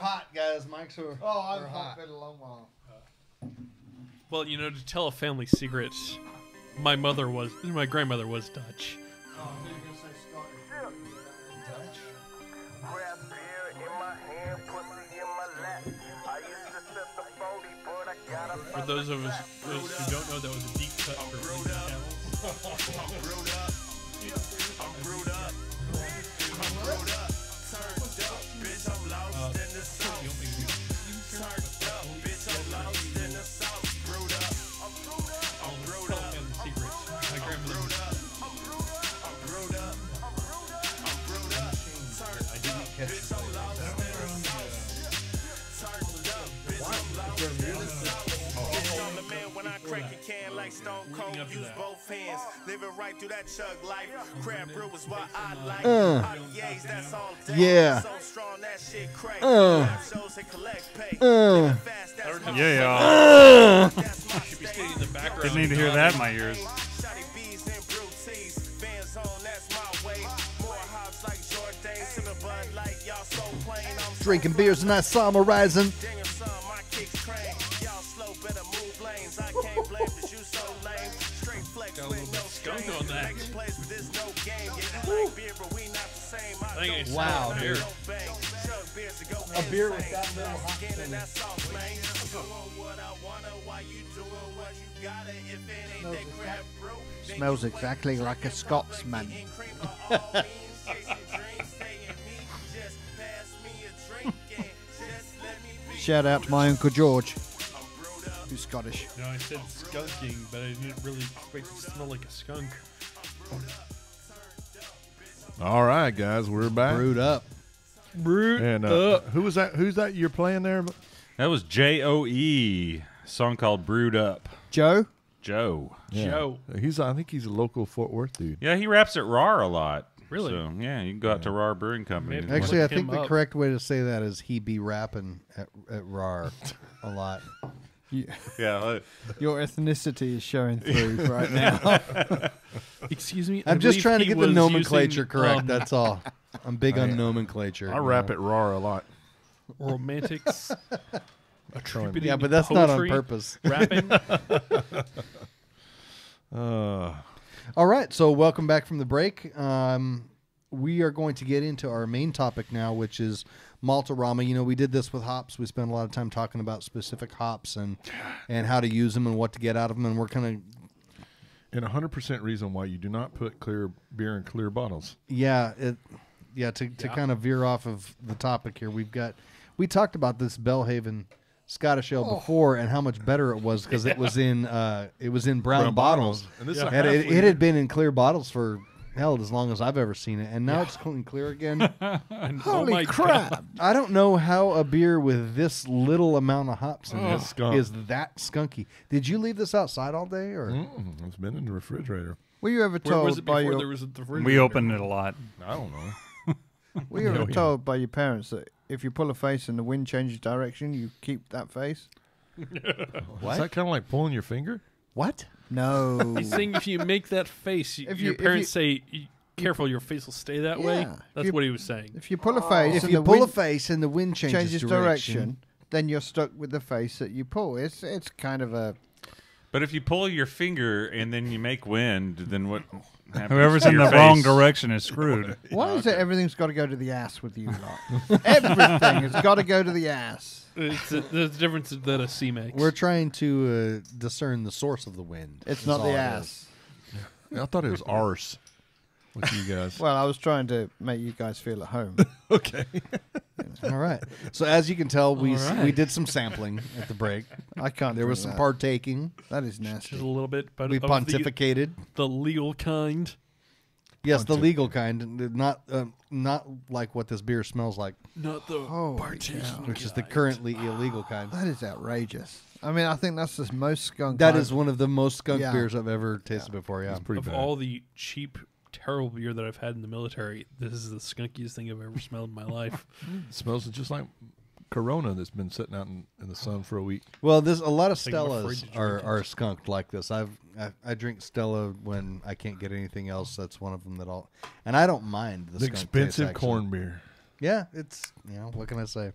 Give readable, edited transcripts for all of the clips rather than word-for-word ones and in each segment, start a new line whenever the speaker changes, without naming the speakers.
Hot, guys. Mics are
I've
hot.
been a long while.
Well, you know, to tell a family secret, my grandmother was Dutch.
Oh, you're going to say Scottish.
Dutch?
Grab beer in my hand, pussy in my lap. I used to set the 40, but I got a
For those of us who don't know, that was a deep cut for Brewed Up.
I'm brewed up. I'm brewed up. I'm brewed up. Turned up, bitch, I'm lost in the south. Turned up, bitch, I'm lost in the south. Brewed up. I'm brewed up. I'm brewed up.
Secret. My grandmother was
I'm brewed up. I'm brewed up. I'm brewed up. I'm brewed up. Turned up, bitch, I'm lost in the south. Turned up, bitch, I'm lost in the south. Bitch, I'm the man when I crack a can like Stone Cold. Use both hands, living right through that chug life. Crab brew is what I like. IPAs, that's all day.
Yeah.
So strong that shit crack. Rap shows and collect pay. Living fast, that's my
Yeah,
That's my
should be
state.
staying in the background.
didn't need to hear that in my ears.
Shotty bees and brew teas. Fans on, that's my way. More hops like Jordan. Sipping Bud Light, y'all so plain. I'm so
Drinking beers and I summarizing.
Ding some, my kicks crank. Y'all slow, better move lanes. I can't blame cause you so lame. Straight flex
Got a
with
little
no
bit skunk
strings.
on that.
Making plays with this no game. Yeah, you like beer, but we not the same. I
think
don't
it's
Wow,
smoke,
dude.
no bang. Chug beers to go
A beer with
insane.
that little hop
Skin
in
and
it.
that's soft, man. Doing what I wanna while you doing what you gotta. If it ain't that crap brew, then
Smells
you
exactly
ain't
like a
drinking
Scotsman.
coffee and cream by all means. Chasing dreams, stay in me. Just pass me a drink and just let me be.
Shout out to my Uncle George,
I'm brewed up.
who's Scottish.
No, I said skunking, but I didn't really expect it to smell like a skunk.
All right, guys, we're back.
Brewed up.
Brewed
And who was that? Who's that you're playing there?
That was Joe, song called Brewed Up.
Joe?
Joe.
Joe.
I think he's a local Fort Worth dude.
Yeah, he raps at RAR a lot.
Really?
So, yeah, you can go out to RAR Brewing Company.
Maybe.
Actually, I
Look
think
him
the
up.
correct way to say that is he be rapping at RAR a lot.
Yeah.
Your ethnicity is showing through right now.
Excuse me.
I'm just trying to
he
get the
was
nomenclature
using,
correct. That's all. I'm big on
I-
nomenclature.
I rap at RAR a lot.
romantics. Attributing
Yeah, but that's not on
poetry,
purpose.
Rapping.
All right, so welcome back from the break. We are going to get into our main topic now, which is Malt-o-Rama. You know, we did this with hops. We spent a lot of time talking about specific hops and how to use them and what to get out of them. And we're kind of,
And 100% reason why you do not put clear beer in clear bottles.
to kind of veer off of the topic here, we talked about this Bellhaven Scottish Ale before and how much better it was because it was in brown bottles.
And this
Yeah.
is a
And
half
it
liter.
had been in clear bottles for hell as long as I've ever seen it, and now it's clean clear again.
And,
Holy
oh my
crap.
God.
I don't know how a beer with this little amount of hops in it
skunk.
is that skunky. Did you leave this outside all day, or
It's been in the refrigerator.
Were you ever
Where was
told
it
by
before
your
there was a refrigerator?
We opened it a lot.
I don't know.
were you ever
Yeah.
told by your parents that if you pull a face and the wind changes direction, you keep that face?
What?
Is that kind of like pulling your finger?
what?
No.
He's saying if you make that face, your parents say, careful, your face will stay that way.
Yeah.
That's
You-
what he was saying.
If you pull a face
If
and
you
the
pull a
wind
face and the wind changes
direction, then you're stuck with the face that you pull. It's kind of a
But if you pull your finger and then you make wind, then what happens
Whoever's
to
in
your
the
face?
wrong direction is screwed.
why is it everything's got to go to the ass with you lot? Everything has got to go to the ass.
It's the difference that a C makes.
We're trying to discern the source of the wind.
It's
is
not
all
the
it
ass.
I thought it was arse with you guys.
Well, I was trying to make you guys feel at home.
Okay.
is. All right. So as you can tell, we
All right.
we did some sampling at the break.
I can't.
There was
drink
some
that.
partaking.
That is
just
nasty.
a little bit, but
We
of
pontificated.
the legal kind.
Yes, the legal kind, not like what this beer smells like,
Not the
Holy
partaking
cow.
which is the
kind.
currently illegal kind.
That is outrageous. I mean, I think that's the most skunk.
That is one of the most skunk
Yeah.
beers I've ever tasted before. Yeah.
It's pretty
Of
bad.
all the cheap, terrible beer that I've had in the military, this is the skunkiest thing I've ever smelled in my life.
It smells just like Corona that's been sitting out in the sun for a week.
Well, there's a lot of
think I'm afraid
Stellas
to drink
are skunked like this. I drink Stella when I can't get anything else. That's one of them that and I don't mind the
The
skunk taste,
expensive
actually.
corn beer.
Yeah, it's what can I say?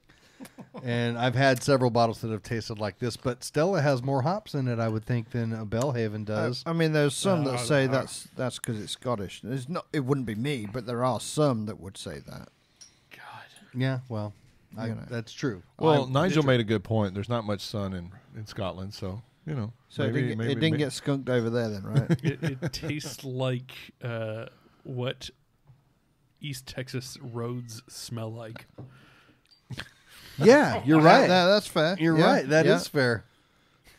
And I've had several bottles that have tasted like this, but Stella has more hops in it, I would think, than a Bellhaven does.
I mean, there's some that say that's because it's Scottish. There's not. It wouldn't be me, but there are some that would say that.
God.
Yeah, well,
You know.
that's true.
Well, Nigel made a good point. There's not much sun in Scotland, so
So it didn't get skunked over there, then, right?
It tastes like what East Texas roads smell like.
Yeah, you're right.
That's fair.
You're
Yeah,
right. That
yeah,
is fair.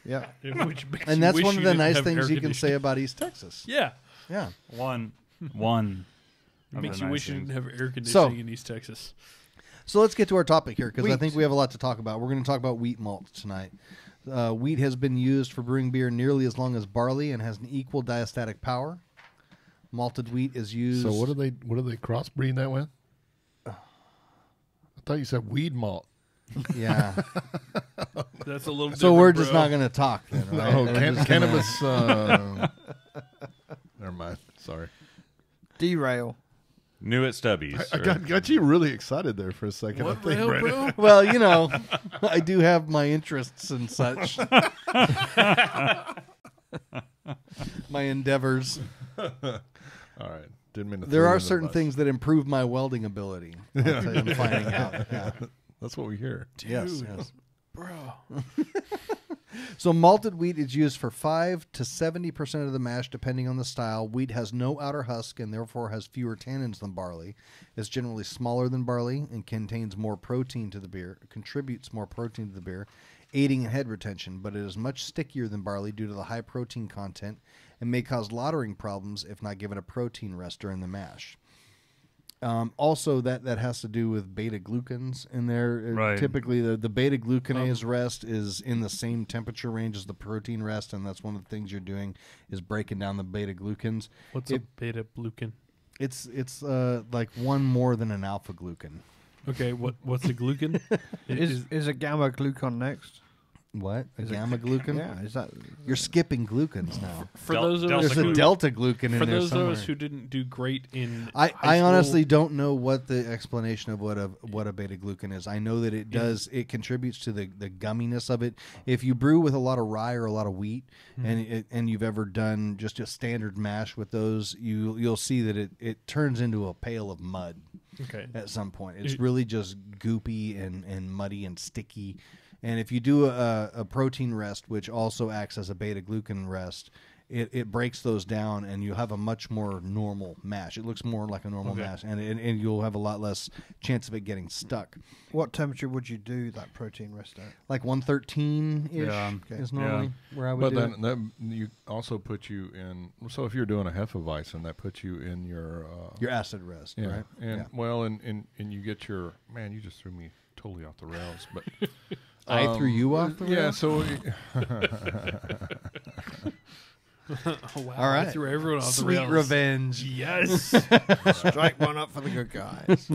Yeah.
Which makes
And
you
that's
wish
one
you
of the
didn't
nice
have
things
air
you can say
conditioning.
about East Texas.
Yeah.
Yeah.
One.
It makes you wish you didn't have air conditioning
So-
in East Texas.
So let's get to our topic here because I
Wheat.
think we have a lot to talk about. We're going to talk about wheat malt tonight. Wheat has been used for brewing beer nearly as long as barley and has an equal diastatic power. Malted wheat is used.
So what are they crossbreeding that with? I thought you said weed malt.
Yeah.
That's a little.
So
different,
we're just
bro.
not going to talk then, right?
Oh,
We're just gonna-
cannabis. Never mind. Sorry.
Derail.
New at Stubby's.
I got you really excited there for a second.
What
I think,
rail,
Brandon.
bro?
Well, I do have my interests and such. My endeavors.
All right. Didn't mean to.
There
throw you
are
under the
certain
bus.
things that improve my welding ability. I'm finding out. Yeah.
That's what we hear.
Yes,
Dude.
yes.
Bro.
So malted wheat is used for 5 to 70% of the mash, depending on the style. Wheat has no outer husk and therefore has fewer tannins than barley. It's generally smaller than barley and contains more protein to the beer. Contributes more protein to the beer, aiding in head retention. But it is much stickier than barley due to the high protein content and may cause lautering problems if not given a protein rest during the mash. Also, that has to do with beta glucans in there.
Right.
Typically, the beta glucanase rest is in the same temperature range as the protein rest, and that's one of the things you're doing is breaking down the beta glucans.
What's a beta glucan?
It's like one more than an alpha glucan.
Okay, what's a glucan?
Is a gamma glucon next?
What? A gamma glucan?
Yeah, is that?
You're skipping glucans now.
For
Del-
those of
Delta
us
There's
who,
a delta glucan in
for
there
those
somewhere.
of us who didn't do great in
I
high school,
honestly don't know what the explanation of what a beta glucan is. I know that it does. It contributes to the gumminess of it. If you brew with a lot of rye or a lot of wheat, and you've ever done just a standard mash with those, you'll see that it turns into a pail of mud
Okay.
at some point. It's really just goopy and muddy and sticky. And if you do a protein rest, which also acts as a beta glucan rest, it breaks those down, and you have a much more normal mash. It looks more like a normal mash, and you'll have a lot less chance of it getting stuck.
What temperature would you do that protein rest at?
Like 113-ish
Yeah.
is normally where I would
But
do it.
then that you also put you in. So if you're doing a Hefeweizen, that puts you in your
Your acid rest,
yeah,
right?
and
Yeah.
well, and you get your man. You just threw me totally off the rails, but
I threw you off the
yeah.
rails?
So
Oh, wow.
All right.
I threw everyone off the
Sweet
rails.
revenge.
Yes.
Strike one up for the good guys.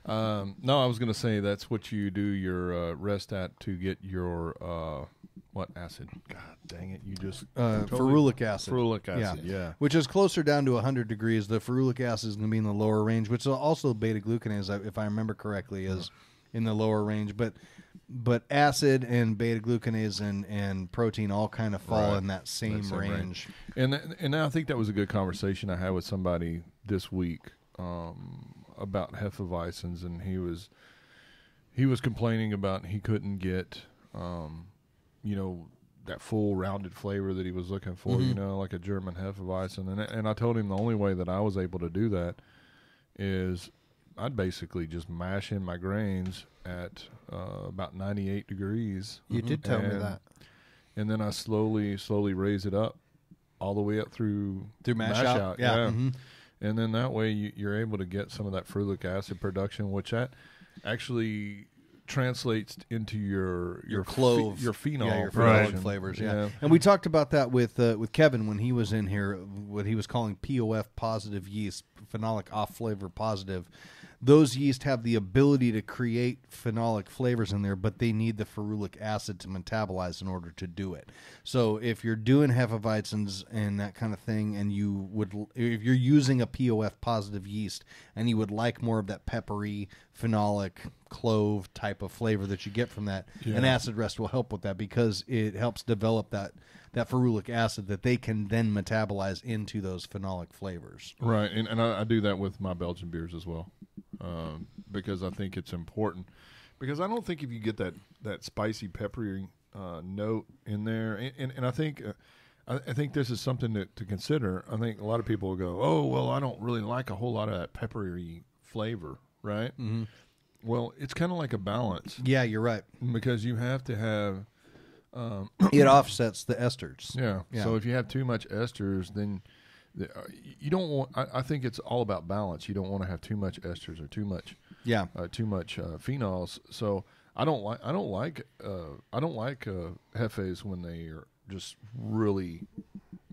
no, I was going to say that's what you do your rest at to get your what acid? God dang it! You just
Ferulic acid.
ferulic acid. Yeah.
Which is closer down to 100 degrees. The ferulic acid is going to be in the lower range, which is also beta glucanase, if I remember correctly, is in the lower range. But acid and beta glucanase and protein all kind of fall
Right.
in that same range.
And I think that was a good conversation I had with somebody this week about Hefeweizens, and he was complaining about he couldn't get that full rounded flavor that he was looking for, like a German Hefeweizen. And I told him the only way that I was able to do that is I'd basically just mash in my grains at about 98 degrees.
You did tell me
And-
that.
And then I slowly raise it up all the way up through
mash out? Yeah. Mhm.
And then that way you're able to get some of that ferulic acid production, which that actually translates into your
clove,
your phenol,
yeah, your
production.
phenolic flavors, yeah. And we talked about that with Kevin when he was in here, what he was calling POF positive yeast, phenolic off flavor positive. Those yeast have the ability to create phenolic flavors in there, but they need the ferulic acid to metabolize in order to do it. So if you're doing Hefeweizens and that kind of thing, and if you're using a POF positive yeast and you would like more of that peppery, phenolic, clove type of flavor that you get from that.
Yeah.
An acid rest will help with that because it helps develop that ferulic acid that they can then metabolize into those phenolic flavors.
Right, and I do that with my Belgian beers as well, because I think it's important. Because I don't think if you get that spicy, peppery note in there, and I think I think this is something to consider. I think a lot of people will go, "Oh, well, I don't really like a whole lot of that peppery flavor," right?
Mm-hmm.
Well, it's kind of like a balance
Yeah, you're right.
because you have to have.
It offsets the esters.
Yeah.
Yeah.
So if you have too much esters, then you don't want. I think it's all about balance. You don't want to have too much esters or too much
Yeah.
phenols. So I don't like hefes when they are just really,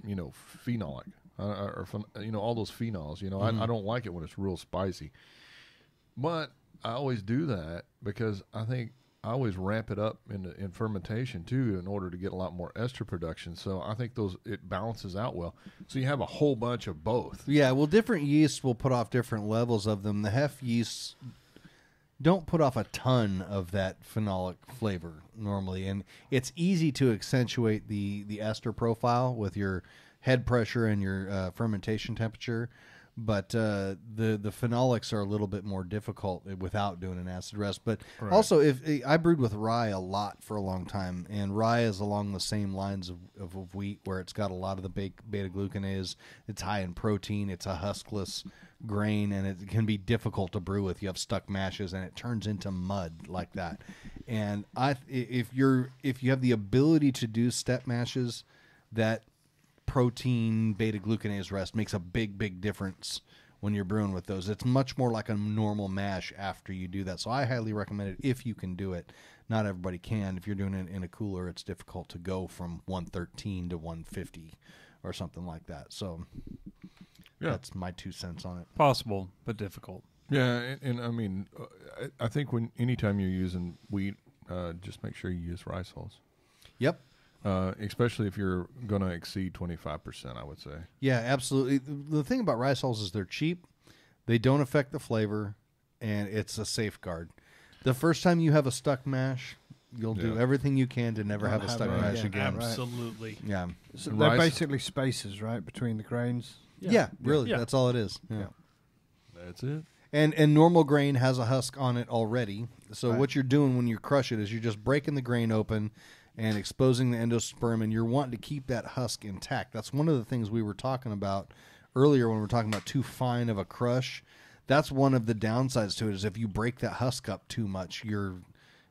phenolic or all those phenols. I don't like it when it's real spicy. But I always do that because I think I always ramp it up in fermentation too in order to get a lot more ester production. So I think it balances out well. So you have a whole bunch of both.
Yeah, well, different yeasts will put off different levels of them. The hef yeasts don't put off a ton of that phenolic flavor normally, and it's easy to accentuate the ester profile with your head pressure and your fermentation temperature. But the phenolics are a little bit more difficult without doing an acid rest. But also, if I brewed with rye a lot for a long time, and rye is along the same lines of wheat, where it's got a lot of the beta glucanase. It's high in protein. It's a huskless grain, and it can be difficult to brew with. You have stuck mashes, and it turns into mud like that. And if you have the ability to do step mashes, that protein beta glucanase rest makes a big difference when you're brewing with those. It's much more like a normal mash after you do that. So I highly recommend it if you can do it. Not everybody can. If you're doing it in a cooler, it's difficult to go from 113 to 150 or something like that. So that's my 2 cents on it.
Possible, but difficult.
Yeah, and I mean, I think anytime you're using wheat, just make sure you use rice hulls.
Yep.
Especially if you're going to exceed 25%, I would say.
Yeah, absolutely. The thing about rice hulls is they're cheap, they don't affect the flavor, and it's a safeguard. The first time you have a stuck mash, you'll do everything you can to never have a stuck mash again.
Absolutely.
Yeah.
So they're basically spaces, right, between the grains.
Yeah, really.
Yeah.
That's all it is. Yeah.
That's it.
And normal grain has a husk on it already. So what you're doing when you crush it is you're just breaking the grain open and exposing the endosperm, and you're wanting to keep that husk intact. That's one of the things we were talking about earlier when we were talking about too fine of a crush. That's one of the downsides to it is if you break that husk up too much, you're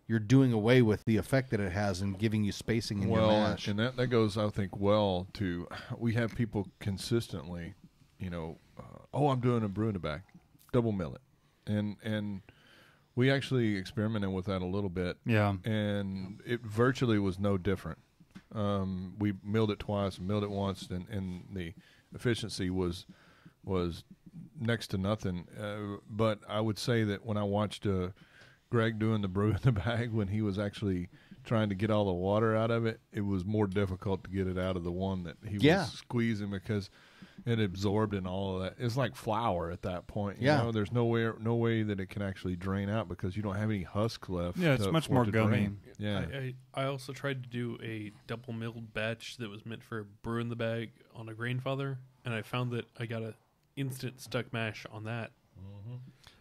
doing away with the effect that it has and giving you spacing in your mash.
And that goes, I think, well to, we have people consistently, I'm doing a brew in the back, double mill it. And we actually experimented with that a little bit.
Yeah.
And it virtually was no different. We milled it twice, milled it once, and the efficiency was next to nothing. But I would say that when I watched Greg doing the brew in the bag, when he was actually trying to get all the water out of it, it was more difficult to get it out of the one that he was squeezing because it absorbed and all of that. It's like flour at that point. You know? There's no way that it can actually drain out because you don't have any husk left.
Yeah, it's much more gummy.
Yeah.
I also tried to do a double milled batch that was meant for brew in the bag on a Grainfather, and I found that I got a instant stuck mash on that.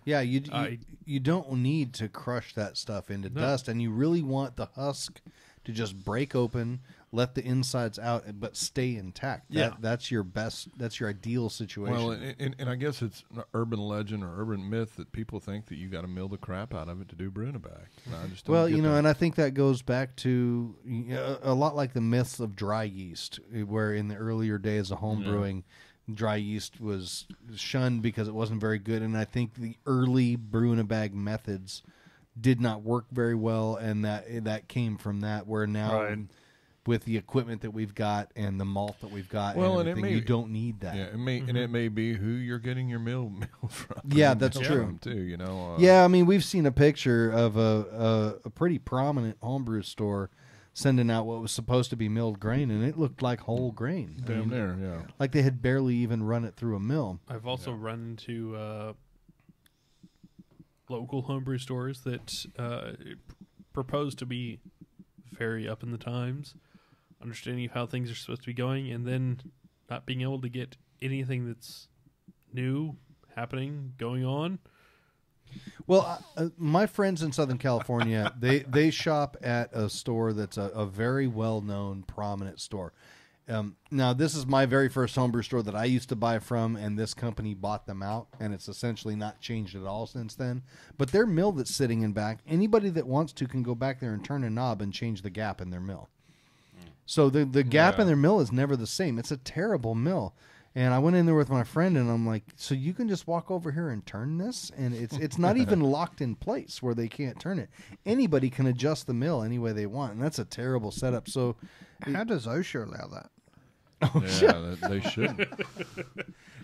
Yeah, you don't need to crush that stuff into dust, and you really want the husk to just break open, let the insides out, but stay intact. That's your best. That's your ideal situation.
Well, and I guess it's an urban legend or urban myth that people think that you got to mill the crap out of it to do brew in a bag. I just don't get that.
And I think that goes back to a lot like the myths of dry yeast, where in the earlier days of home brewing, dry yeast was shunned because it wasn't very good, and I think the early brew in a bag methods did not work very well, and that came from that. Where now, with the equipment that we've got and the malt that we've got, and everything, you don't need that.
Yeah, and it may be who you're getting your mill from.
Yeah, that's true
from too.
Yeah, I mean, we've seen a picture of a pretty prominent homebrew store sending out what was supposed to be milled grain, and it looked like whole grain.
Damn there, yeah.
Like they had barely even run it through a mill.
I've also run into local homebrew stores that propose to be very up in the times, understanding of how things are supposed to be going, and then not being able to get anything that's new happening, going on.
Well, my friends in Southern California, they shop at a store that's a very well-known, prominent store. Now, this is my very first homebrew store that I used to buy from, and this company bought them out, and it's essentially not changed at all since then. But their mill that's sitting in back, anybody that wants to can go back there and turn a knob and change the gap in their mill. So the gap in their mill is never the same. It's a terrible mill. And I went in there with my friend, and I'm like, so you can just walk over here and turn this? And it's not even locked in place where they can't turn it. Anybody can adjust the mill any way they want, and that's a terrible setup. So
how does OSHA allow that?
They shouldn't.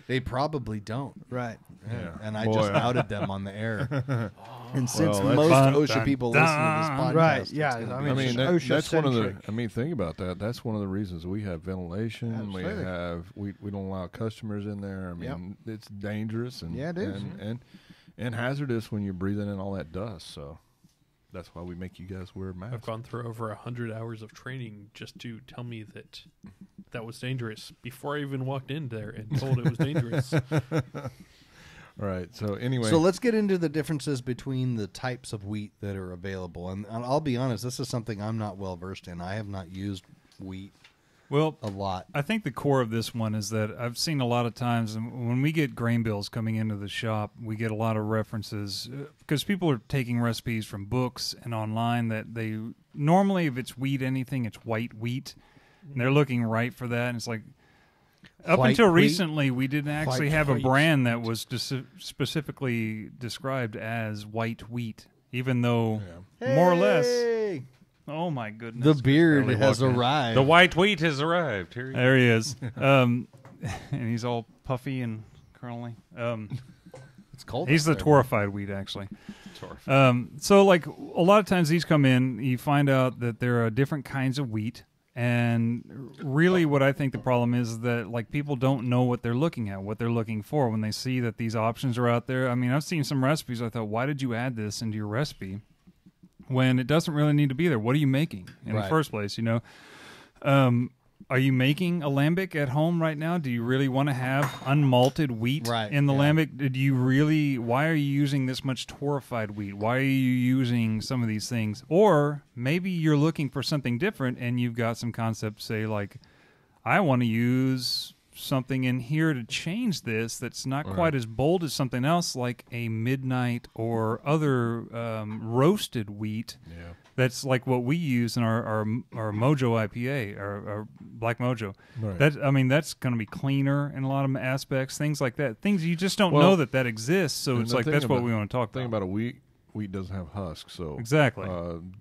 They probably don't.
Right.
Yeah. And I just outed them on the air. And since most OSHA people listen to this podcast,
right? Yeah,
I mean that's one of the. I mean, think about that. That's one of the reasons we have ventilation.
Absolutely.
We don't allow customers in there. I mean, it's dangerous and
it is.
and hazardous when you're breathing in all that dust. So that's why we make you guys wear masks.
I've gone through over 100 hours of training just to tell me that was dangerous before I even walked in there and told it was dangerous.
Right. So anyway,
so let's get into the differences between the types of wheat that are available. And I'll be honest, this is something I'm not well versed in. I have not used wheat a lot.
I think the core of this one is that I've seen a lot of times when we get grain bills coming into the shop, we get a lot of references because people are taking recipes from books and online that they normally, if it's wheat anything, it's white wheat. And they're looking right for that. And it's like, up until recently, we didn't actually have a brand that was specifically described as white wheat, even though more or less. Oh, my goodness.
The beard has arrived.
The white wheat has arrived.
There he is. And he's all puffy and curly.
It's cold.
He's the torrified wheat, actually. So, like, a lot of times these come in, you find out that there are different kinds of wheat. And really what I think the problem is that, like, people don't know what they're looking at, what they're looking for when they see that these options are out there. I mean, I've seen some recipes. I thought, why did you add this into your recipe when it doesn't really need to be there? What are you making in the first place, you know? Are you making a lambic at home right now? Do you really want to have unmalted wheat in the lambic? Why are you using this much torrified wheat? Why are you using some of these things? Or maybe you're looking for something different and you've got some concepts, say, like, I want to use something in here to change this that's not quite as bold as something else, like a midnight or other roasted wheat. Yeah. That's like what we use in our Mojo IPA, our Black Mojo. Right. That's going to be cleaner in a lot of aspects, things like that. Things you just don't know that exists, so it's like that's what we want to talk about.
The thing about a wheat doesn't have husk, so
exactly.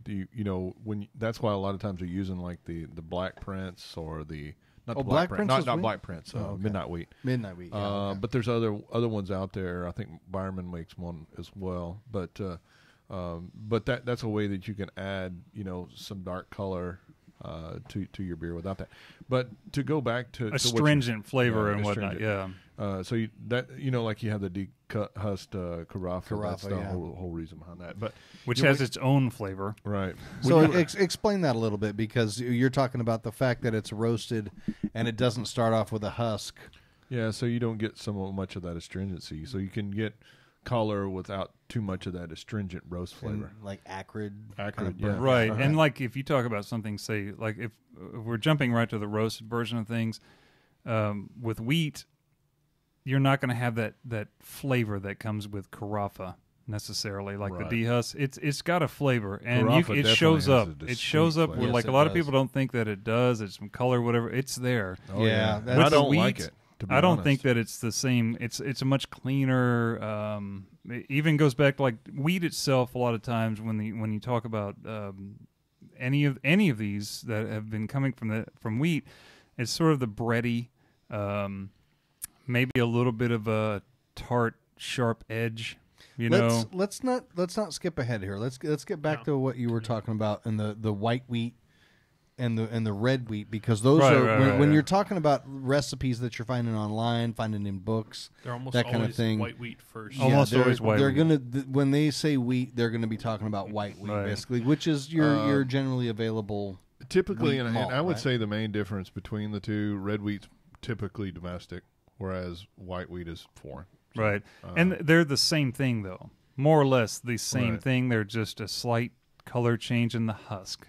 That's why a lot of times they're using like the Black Prince or the
Black Prince,
not Black Prince, Midnight Wheat.
Midnight Wheat. Yeah,
But there's other ones out there. I think Byerman makes one as well, but that's a way that you can add, some dark color to your beer without that. But to go back to
astringent flavor and whatnot,
so like you have the dehusked carafa. That's the whole reason behind that. But
which has its own flavor,
right?
So explain that a little bit, because you're talking about the fact that it's roasted and it doesn't start off with a husk.
Yeah, so you don't get much of that astringency. So you can get color without too much of that astringent roast flavor,
and like acrid,
right? And like if you talk about something, say like if we're jumping right to the roasted version of things, with wheat, you're not going to have that flavor that comes with carafa necessarily, like the dehusk. It's got a flavor, and it shows up. It shows up where like a lot of people don't think that it does. It's some color, whatever. It's there.
Oh, yeah. I don't like it.
I don't think that it's the same. It's a much cleaner. It even goes back to like wheat itself. A lot of times when you talk about any of these that have been coming from wheat, it's sort of the bready, maybe a little bit of a tart, sharp edge.
Let's not skip ahead here. Let's get back to what you were talking about in the white wheat and the red wheat, because those
Right,
are
right,
when,
right,
when
yeah.
you're talking about recipes that you're finding online, finding in books,
They're almost
that kind of
always
thing.
white wheat first.
Almost
they're,
always white
They're
wheat.
gonna when they say wheat, they're gonna be talking about white wheat,
Right.
basically, which is your generally available.
Typically,
wheat
and
malt,
I would
right?
say the main difference between the two, red wheat's typically domestic, whereas white wheat is foreign.
Right. And they're the same thing, though. More or less the same
Right.
thing. They're just a slight color change in the husk.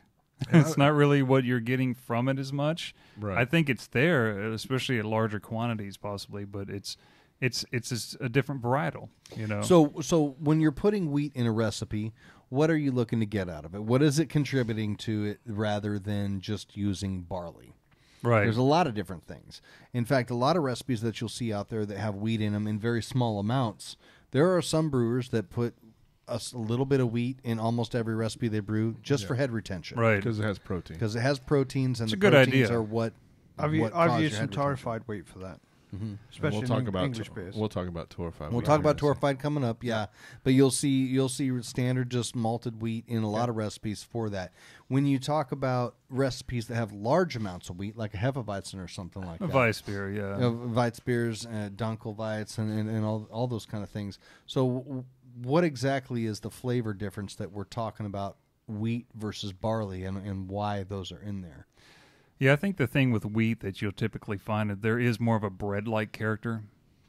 And
It's not really what you're getting from it as much.
Right.
I think it's there, especially at larger quantities, possibly, but it's just a different varietal, you know.
So when you're putting wheat in a recipe, what are you looking to get out of it? What is it contributing to it rather than just using barley?
right.
There's a lot of different things. In fact, a lot of recipes that you'll see out there that have wheat in them in very small amounts. There are some brewers that put a little bit of wheat in almost every recipe they brew just for head retention.
Right.
Because it has protein.
Because it has proteins, and
It's
the
a good
proteins
idea.
are what
I've
what
I've
cause
used
your
some
head retention.
torrefied wheat for that,
And
especially
we'll talk
in
about
English beers.
We'll talk about torrefied.
We'll
wheat
talk
in a
about
minute.
torrefied coming up, yeah. But you'll see standard just malted wheat in a lot of recipes for that. When you talk about recipes that have large amounts of wheat, like a Hefeweizen or something like
A
that,
Weiss beer, yeah.
Weizbiers, Dunkelweiz, and all those kind of things. So, what exactly is the flavor difference that we're talking about, wheat versus barley, and why those are in there?
Yeah, I think the thing with wheat that you'll typically find is there is more of a bread-like character,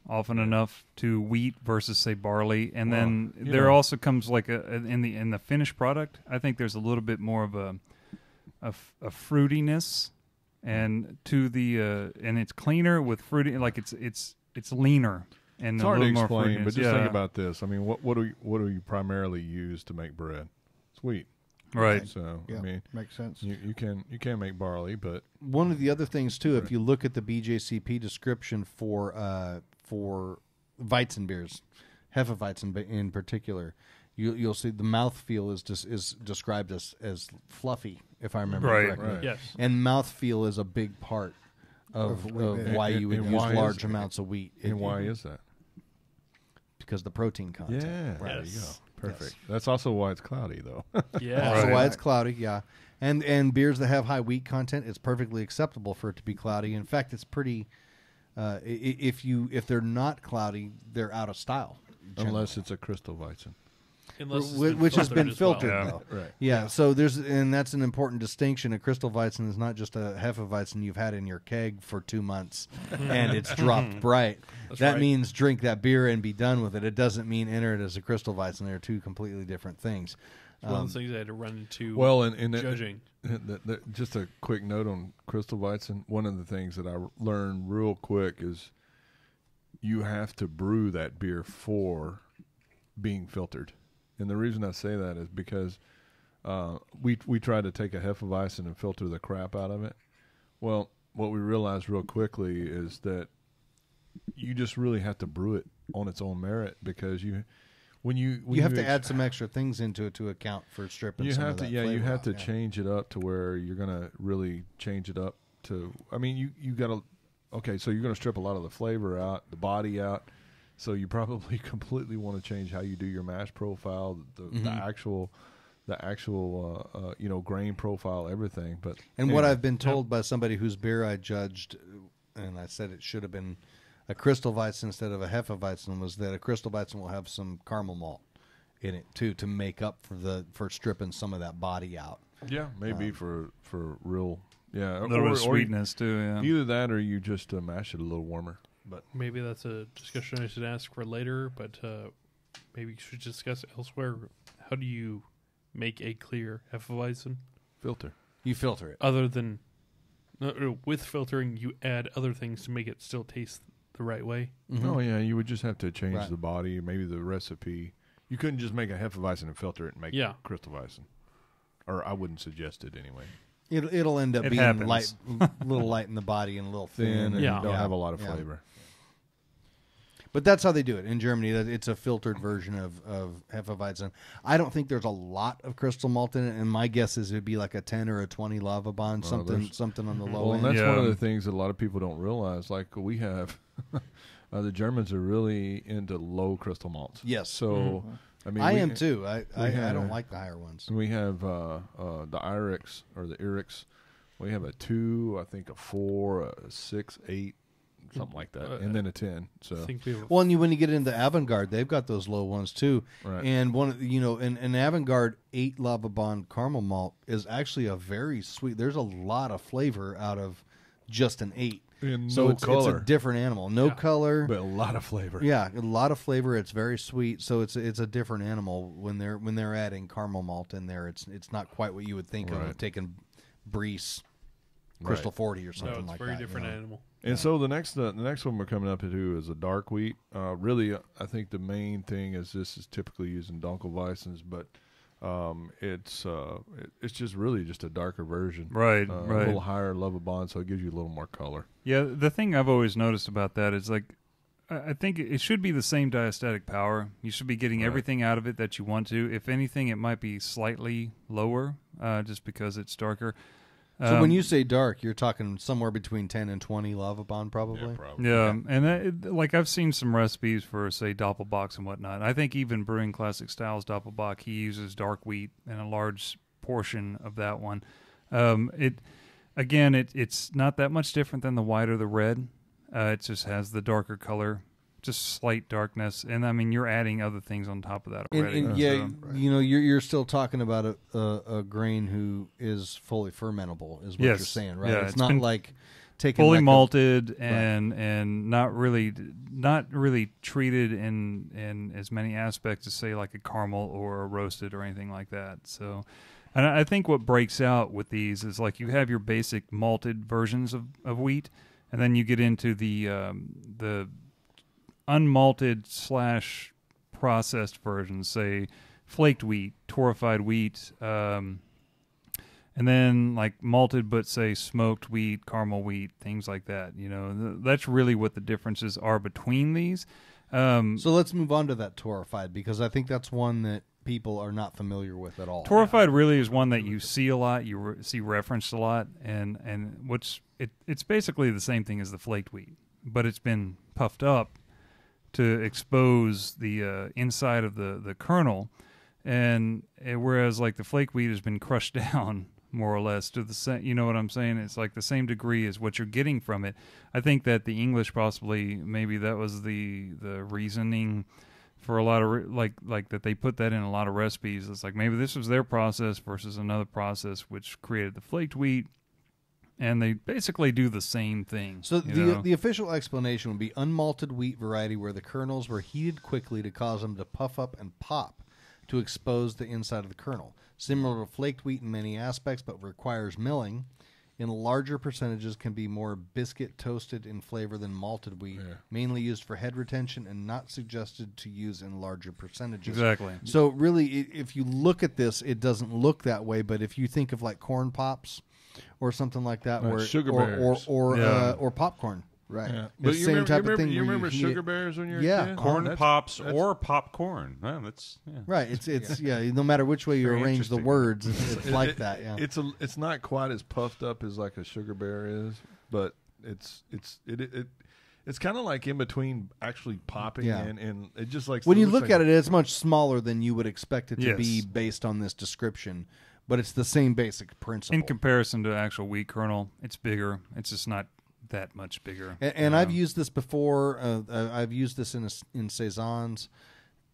often enough, to wheat versus say barley, and then
you
there
know.
also comes like in the finished product. I think there's a little bit more of a fruitiness, and to the and it's cleaner with fruity, like it's leaner and
It's
a
hard to
little more
explain, but
fruitiness.
just think
Yeah.
about this. I mean, what do you primarily use to make bread? It's wheat.
Right.
So
Yeah,
I mean,
makes sense.
you can make barley, but
One of the other things too, if you look at the BJCP description for Weizen beers, Hefeweizen in particular, you'll see the mouthfeel is described as fluffy, if I remember
Right.
correctly.
Right.
Yes.
And mouthfeel is a big part of
wheat beer.
why you would
And
use
why is-
large amounts of wheat.
and why is that?
Because the protein content.
Yeah,
Right.
there you go.
Yes.
Perfect. That's also why it's cloudy, though.
Yeah.
Also
Right.
why it's cloudy, yeah. And beers that have high wheat content, it's perfectly acceptable for it to be cloudy. In fact, it's pretty. If they're not cloudy, they're out of style.
Unless it's a crystal Weizen.
Unless it's
which has been
as well.
filtered,
Yeah.
though.
Right.
Yeah, so that's an important distinction. A crystal Weizen is not just a Hefeweizen you've had in your keg for 2 months and it's dropped bright.
That's
That
right.
means drink that beer and be done with it. It doesn't mean enter it as a crystal Weizen. They're two completely different things.
It's one of the things I had to run into.
Well, and
judging.
Just a quick note on crystal Weizen. One of the things that I learned real quick is you have to brew that beer for being filtered. And the reason I say that is because we tried to take a Hefeweizen and filter the crap out of it. Well, what we realized real quickly is that you just really have to brew it on its own merit, because you
have to add some extra things into it to account for stripping
you
some
have
of
to
that
you
flavor
have
out,
to
yeah.
change it up to where you're gonna really change it up to. I mean, you gotta. Okay, so you're gonna strip a lot of the flavor out, the body out. So you probably completely want to change how you do your mash profile, the actual grain profile, everything. But
And what
anyway.
I've been told by somebody whose beer I judged, and I said it should have been a crystal Weizen instead of a Hefeweizen, was that a crystal Weizen will have some caramel malt in it too to make up for stripping some of that body out.
Yeah, maybe for real. Yeah,
A little bit of sweetness, too, yeah.
Either that, or you just mash it a little warmer. But
Maybe that's a discussion I should ask for later, but maybe we should discuss elsewhere. How do you make a clear Hefeweizen?
filter.
You filter it.
Other than with filtering, you add other things to make it still taste the right way.
Oh yeah, you would just have to change
Right.
the body, maybe the recipe. You couldn't just make a Hefeweizen and filter it and make
Yeah.
crystal Weizen. Or I wouldn't suggest it anyway.
It'll end up
It
being
happens.
light, a little light in the body and a little
Thin
thin.
and
Yeah.
don't
Yeah.
have a lot of
Yeah.
flavor.
But that's how they do it in Germany. That it's a filtered version of Hefeweizen. I don't think there's a lot of crystal malt in it, and my guess is it'd be like a 10 or a 20 lava bond,
there's-
something on the low
Well, and
end.
that's one of
Yeah.
the things that a lot of people don't realize. Like we have, the Germans are really into low crystal malts.
Yes.
So, I mean,
I
we-
am too. I
have-
don't like the higher ones.
We have the Irix or the Irix We have a 2, I think a 4, a 6, 8, something like that, and then a 10. So
I think we have
Well, and when you get into Avant-Garde, they've got those low ones too.
Right.
And an Avant-Garde 8 Lava Bond caramel malt is actually a very sweet. There's a lot of flavor out of just an 8.
And
So
no
it's
color,
a different animal. No color.
but a lot of flavor.
Yeah, a lot of flavor. It's very sweet. So it's a different animal when they're adding caramel malt in there. It's not quite what you would think
Right.
of taking Breeze Crystal 40 or something
no, it's
like
a very
that.
different
you know?
animal.
And so the next one we're coming up to is a dark wheat. Really, I think the main thing is this is typically used in Dunkelweissens, but it's just really just a darker version,
Right,
A
right.
little higher level bond, so it gives you a little more color.
Yeah, the thing I've always noticed about that is like, I think it should be the same diastatic power. You should be getting
Right.
everything out of it that you want to. If anything, it might be slightly lower, just because it's darker.
So when you say dark, you're talking somewhere between 10 and 20 lava bond, probably.
probably.
Yeah, and like I've seen some recipes for, say, Doppelbock and whatnot. I think even Brewing Classic Styles Doppelbock, he uses dark wheat in a large portion of that one. It's not that much different than the white or the red. It just has the darker color, just slight darkness, and I mean you're adding other things on top of that already.
And you're still talking about a grain who is fully fermentable, is what
Yes.
you're saying, right?
Yeah,
it's
it's
not
been
like taking
fully
like
malted and not really treated in as many aspects as say like a caramel or a roasted or anything like that. So, and I think what breaks out with these is like you have your basic malted versions of wheat, and then you get into the unmalted / processed versions, say flaked wheat, torrefied wheat, and then like malted but say smoked wheat, caramel wheat, things like that. You know, that's really what the differences are between these.
So let's move on to that torrefied, because I think that's one that people are not familiar with at all.
Torrefied really is one that you see a lot, you see referenced a lot, and it's basically the same thing as the flaked wheat, but it's been puffed up to expose the inside of the kernel, and whereas like the flake wheat has been crushed down more or less to the same. You know what I'm saying? It's like the same degree as what you're getting from it. I think that the English possibly maybe that was the reasoning for a lot of like that they put that in a lot of recipes. It's like maybe this was their process versus another process which created the flaked wheat. And they basically do the same thing.
So the official explanation would be unmalted wheat variety where the kernels were heated quickly to cause them to puff up and pop to expose the inside of the kernel. Similar to flaked wheat in many aspects, but requires milling. In larger percentages can be more biscuit toasted in flavor than malted wheat, mainly used for head retention and not suggested to use in larger percentages.
Exactly.
So really, if you look at this, it doesn't look that way, but if you think of like corn pops or something like that,
Like
where
sugar bears.
or popcorn,
Right.
Yeah.
The
But
same type of thing
You
where
remember
heat
sugar
it-
bears when you were
Yeah.
a kid?
Corn
That's-
pops
that's-
or popcorn. Well, that's
Right, it's no matter which way you
Very
arrange the
interesting.
words, it's like that. Yeah,
It's not quite as puffed up as like a sugar bear is, but it's kind of like in between actually popping
Yeah.
and it just like
when you look at it, it's much smaller than you would expect it to
Yes.
be based on this description, but it's the same basic principle.
in comparison to actual wheat kernel, it's bigger. It's just not that much bigger.
And I've used this before. I've used this in saisons,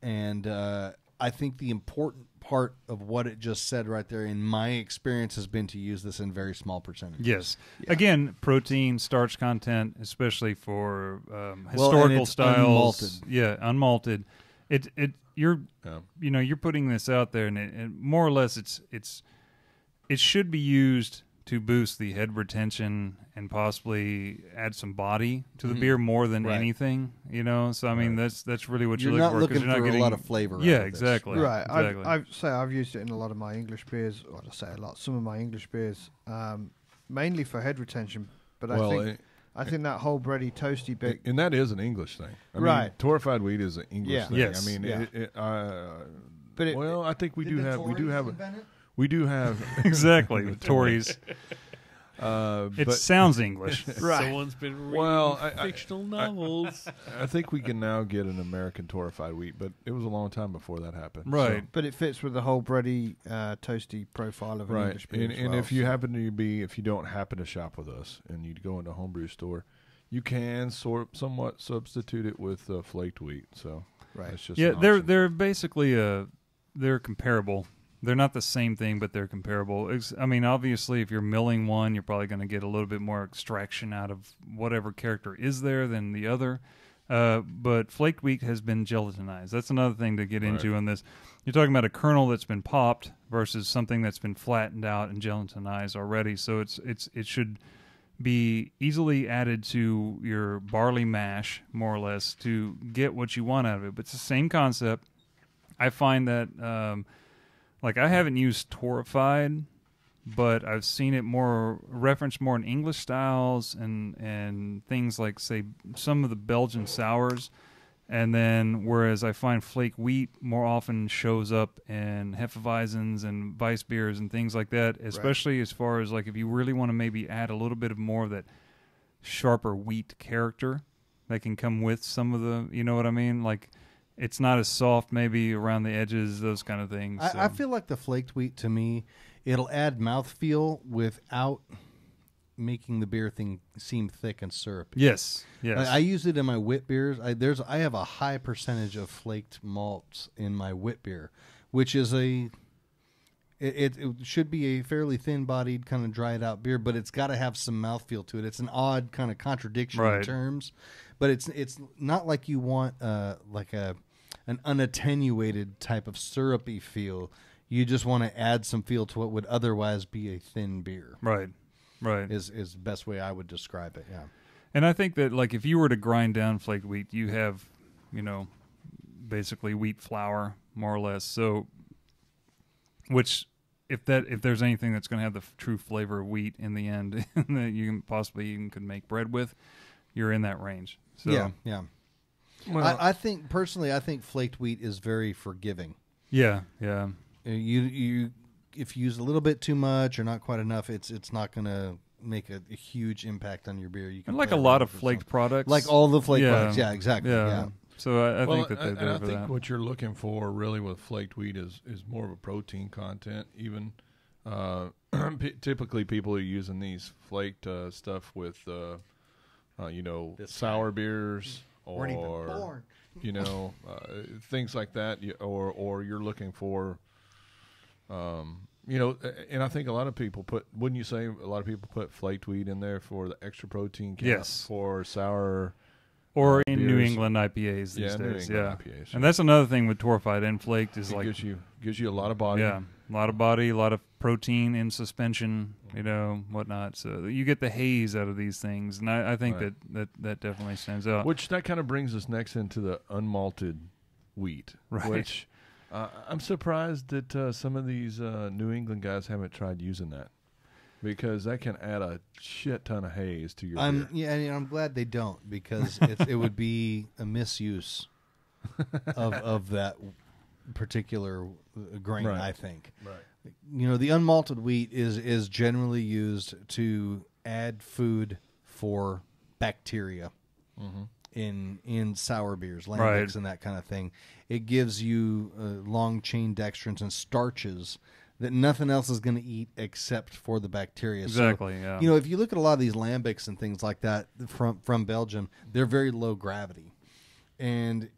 and I think the important part of what it just said right there, in my experience, has been to use this in very small percentages.
Yes. Again, protein, starch content, especially for
and
historical
it's
styles.
unmalted.
Yeah, unmalted. You're putting this out there, and it more or less it should be used to boost the head retention and possibly add some body to the beer more than
Right.
anything. You know, so I mean that's really what
You're
you're
not
looking
looking
for. 'cause
for
you're not
a
getting
lot of flavor.
Yeah,
out of this.
exactly.
Right.
Exactly.
I've used it in a lot of my English beers. Or I say a lot. Some of my English beers, mainly for head retention. But I think that whole bready toasty bit.
and that is an English thing. I mean,
Right.
torrefied wheat is an English
Yeah.
thing.
Yes.
I mean,
Yeah. But it-
I think we do have
Exactly, the Tories. It sounds English.
Right.
Someone's been reading
Well,
fictional novels.
I think we can now get an American torrefied wheat, but it was a long time before that happened.
Right.
But it fits with the whole bready, toasty profile of an
Right.
English beer.
And,
as
and
well,
if you
so-
happen to be, if you don't happen to shop with us and you go into a homebrew store, you can somewhat substitute it with flaked wheat. So
Right.
that's just
Yeah,
an option.
they're basically they're comparable. They're not the same thing, but they're comparable. I mean, obviously, if you're milling one, you're probably going to get a little bit more extraction out of whatever character is there than the other. But flaked wheat has been gelatinized. That's another thing to get into in this. You're talking about a kernel that's been popped versus something that's been flattened out and gelatinized already. So it should be easily added to your barley mash, more or less, to get what you want out of it. But it's the same concept. I find that... like, I haven't used torrefied, but I've seen it more referenced more in English styles and things like, say, some of the Belgian sours. And then, whereas I find flake wheat more often shows up in Hefeweizens and Weiss beers and things like that, especially as far as, like, if you really want to maybe add a little bit of more of that sharper wheat character that can come with some of the, you know what I mean? Like... It's not as soft, maybe around the edges, those kind of things.
I feel like the flaked wheat, to me, it'll add mouthfeel without making the beer thing seem thick and syrupy.
Yes, yes.
I use it in my wit beers. I have a high percentage of flaked malts in my wit beer, which is it should be a fairly thin-bodied, kind of dried out beer, but it's got to have some mouthfeel to it. It's an odd kind of contradiction in terms, but it's not like you want like an unattenuated type of syrupy feel. You just want to add some feel to what would otherwise be a thin beer.
Right.
Is the best way I would describe it. Yeah.
And I think that, like, if you were to grind down flaked wheat, you have, basically wheat flour, more or less. So, which if there's anything that's going to have the true flavor of wheat in the end that you can possibly even could make bread with, you're in that range. So,
yeah.
Well,
I think personally, I think flaked wheat is very forgiving.
Yeah.
You if you use a little bit too much or not quite enough, it's not going to make a huge impact on your beer. You can
And like
play
a lot
around
of
with it
flaked
some.
products.
Like all the flaked products. Yeah, exactly. Yeah.
So I think that they're
and
there
I
for
think
that.
what you're looking for really with flaked wheat is more of a protein content. Even typically, people are using these flaked stuff with sour beers
Weren't even
or
born.
things like that, or you're looking for. And I think a lot of people wouldn't you say a lot of people put flaked wheat in there for the extra protein count
Yes.
for sour
Or in New
beers.
England IPAs these
Yeah, New
days.
England
Yeah.
IPAs,
And that's another thing with torrefied and flaked is
it
like,
gives you a lot of body.
yeah, a lot of body, a lot of protein in suspension, whatnot. So you get the haze out of these things. And I think
Right.
that definitely stands out.
Which that kind of brings us next into the unmalted wheat,
Right.
which I'm surprised that some of these New England guys haven't tried using that, because that can add a shit ton of haze to your beer.
Yeah, and I'm glad they don't, because it would be a misuse of that particular grain.
Right.
I think.
Right.
The unmalted wheat is generally used to add food for bacteria.
Mm-hmm.
In sour beers, lambics,
Right.
and that kind of thing. It gives you long chain dextrins and starches that nothing else is going to eat except for the bacteria.
Exactly,
So,
yeah.
if you look at a lot of these lambics and things like that from Belgium, they're very low gravity. And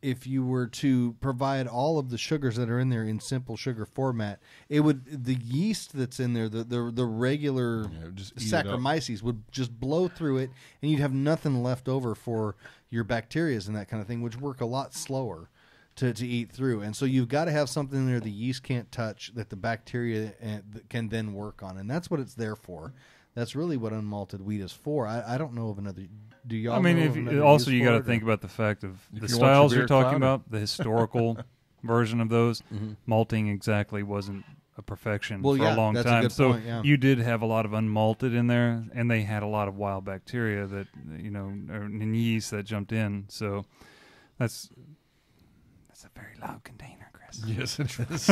if you were to provide all of the sugars that are in there in simple sugar format, the yeast that's in there, the regular
just eat it up.
Saccharomyces would just blow through it, and you'd have nothing left over for your bacterias and that kind of thing, which work a lot slower to eat through. And so you've got to have something in there the yeast can't touch that the bacteria can then work on, and that's what it's there for. That's really what unmalted wheat is for. I don't know of another. Do y'all?
I mean,
know of another
also
use
you
for
got to
it, or-
think about the fact of
If
the
you want your
styles
beer
you're talking
clouded.
about, the historical version of those.
Mhm.
Malting exactly wasn't a perfection
Well,
for
yeah,
a long
that's a
time.
good
So
point, yeah.
you did have a lot of unmalted in there, and they had a lot of wild bacteria that and yeast that jumped in. So that's a very loud container, Chris.
Yes, it is.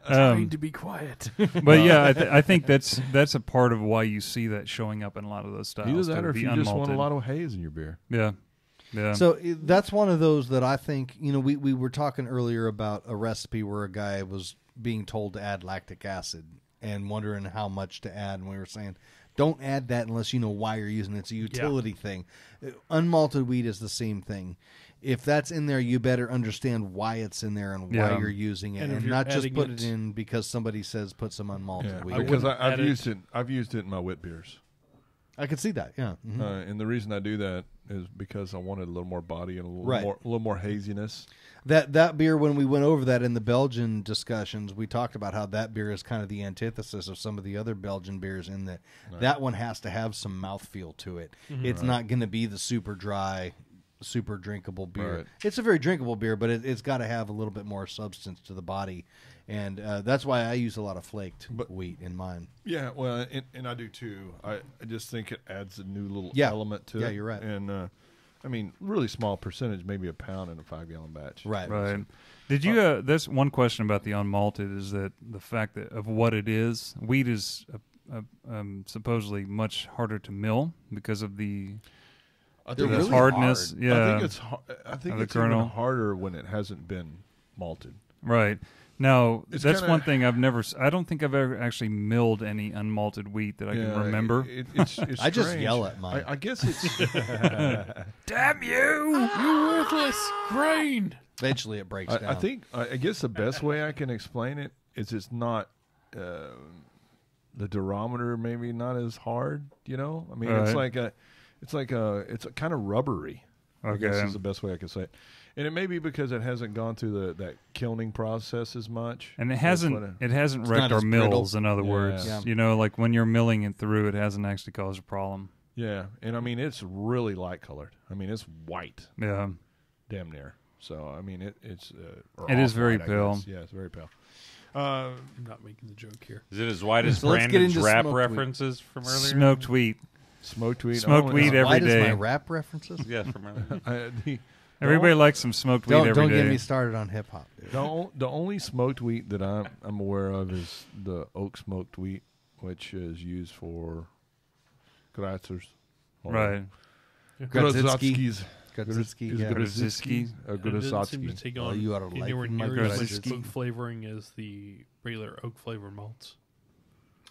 Trying to be quiet.
But yeah, I think that's a part of why you see that showing up in a lot of those styles.
Either that, or if
the
you just want a
unmalted.
lot of haze in your beer.
Yeah. Yeah.
So that's one of those that I think, we were talking earlier about a recipe where a guy was being told to add lactic acid and wondering how much to add. And we were saying, don't add that unless you know why you're using it. It's a utility thing. Unmalted wheat is the same thing. If that's in there, you better understand why it's in there and why you're using it, and not just put it in because somebody says put some unmalted wheat.
Because I've used it. I've used it in my wit beers.
I could see that. Yeah. Mm-hmm.
And the reason I do that is because I wanted a little more body and a little
Right.
little more haziness.
That beer, when we went over that in the Belgian discussions, we talked about how that beer is kind of the antithesis of some of the other Belgian beers in that that one has to have some mouthfeel to it.
Mm-hmm.
It's not going to be the super dry, super drinkable beer.
Right.
It's a very drinkable beer, but it's got to have a little bit more substance to the body. And that's why I use a lot of flaked wheat in mine.
Yeah, well, and I do too. I just think it adds a new little
Yeah.
element to it.
Yeah, you're right.
And I mean, really small percentage, maybe a pound in a 5-gallon batch.
Right.
Right. Did you? There's one question about the unmalted is that the fact that of what it is. Wheat is supposedly much harder to mill because of the
I
They're
think
really
it's
hardness.
hard.
Yeah,
I think it's I think
the
it's
kernel.
even harder when it hasn't been malted.
right. Now
It's
that's
kinda-
one thing I've never. I don't think I've ever actually milled any unmalted wheat that I can remember.
It's
I just
strange.
yell at mine.
I guess it's
Damn you!
You worthless grain.
Eventually it breaks down.
I think I guess the best way I can explain it is it's not the durometer maybe not as hard. I mean
Right.
it's kind of rubbery. I guess
Okay.
is the best way I can say it. And it may be because it hasn't gone through that kilning process as much,
And it
That's
hasn't
what
it hasn't
It's
wrecked
not
our
as brittle.
mills. In other words,
Yeah.
like when you're milling it through, it hasn't actually caused a problem.
Yeah, and I mean it's really light colored. I mean it's white,
Yeah.
damn near. So I mean it's or
It is very
off-white, I
pale.
guess. Yeah, it's very pale.
I'm not making the joke here.
Is it as white as
So let's get
Brandon's
into
rap
smoked wheat.
references from earlier?
Smoked wheat.
Smoked wheat.
Smoked wheat every
Why does
day.
my rap references?
Yeah, from earlier.
Everybody likes some smoked wheat
Don't
every day.
get me started on hip hop.
The only smoked wheat that I'm aware of is the oak smoked wheat, which is used for Gratzers.
Right.
Grozatskis.
Grodzisky, yeah.
Grodzisky.
It doesn't seem to
Grozotsky.
take
Oh,
on
you ought to like
anywhere
my
near as much
Grodzisky.
smoke flavoring as the regular oak flavor malts.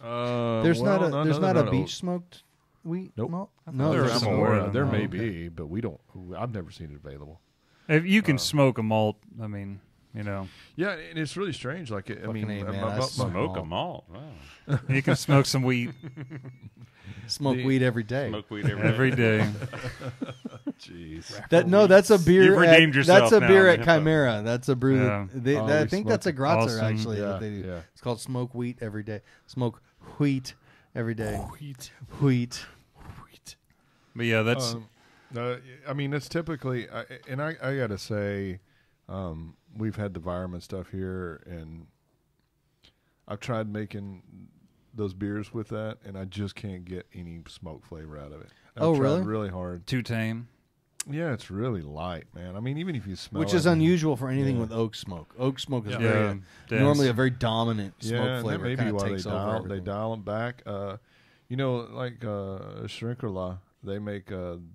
There's not a beach smoked wheat
Nope.
malt?
No,
there's
I'm
some
aware
more.
of
There
them.
may
Okay.
be, but we don't. I've never seen it available.
If you can smoke a malt, I mean,
Yeah, and it's really strange. Like I mean,
Fucking A, man, I
my-
smoke
Smoke a malt. Wow.
you can smoke some wheat
Smoke
The-
weed every day.
Smoke weed
every day.
jeez.
That's a beer.
You've redeemed yourself
That's a
now,
beer
man.
at Chimera. That's a brew.
Yeah.
I think that's a Gratzer
Awesome.
actually.
Yeah,
that they do.
yeah.
It's called smoke wheat every day. Smoke wheat every day.
Wheat.
Wheat.
But yeah, that's
I mean, it's typically, I got to say, we've had the environment stuff here, and I've tried making those beers with that, and I just can't get any smoke flavor out of it. I've tried
really?
really hard.
too tame.
Yeah, it's really light, man. I mean, even if you smell
Which
it,
is unusual for anything
Yeah.
with oak smoke. Oak smoke is
Yeah.
very
Yeah, dense.
normally a very dominant smoke
yeah, and that
flavor.
may
It
be
kinda
why
takes over
they
everything.
dial them back. Like Shrinkerla, they make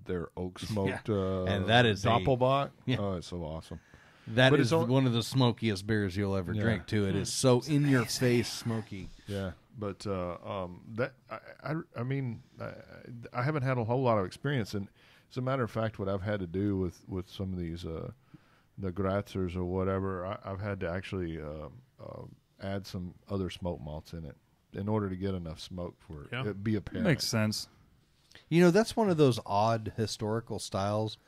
their oak smoked
And that is a-
Doppelbock.
Yeah.
Oh, it's so awesome.
That
But
is
it's on-
one of the smokiest beers you'll ever
Yeah.
drink too. It is so in your face smoky.
Yeah, but that I mean I haven't had a whole lot of experience, and as a matter of fact, what I've had to do with some of these the Gratzers or whatever, I've had to actually add some other smoke malts in it in order to get enough smoke for
Yeah.
it be apparent.
Makes sense.
That's one of those odd historical styles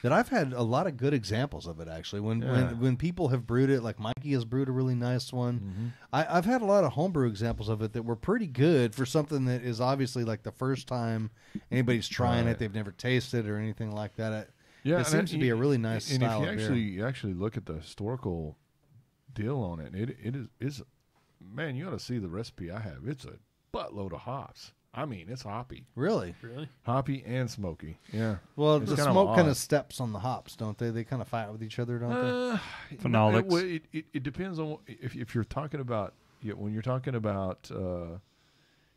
that I've had a lot of good examples of it actually. When people have brewed it, like Mikey has brewed a really nice one. I've had a lot of homebrew examples of it that were pretty good for something that is obviously like the first time anybody's trying
Right.
it. They've never tasted it or anything like that.
Yeah,
It
and
seems to be a really nice
and
style
if
of
you
beer.
you actually look at the historical deal on it, it is man, you ought to see the recipe I have. It's a buttload of hops. I mean, it's hoppy.
Really?
Really?
Hoppy and smoky. Yeah.
Well,
It's
the
kind of
smoke kind
odd.
of steps on the hops, don't they? They kind of fight with each other, don't they?
Phenolics.
It depends on if you're talking about when you're talking about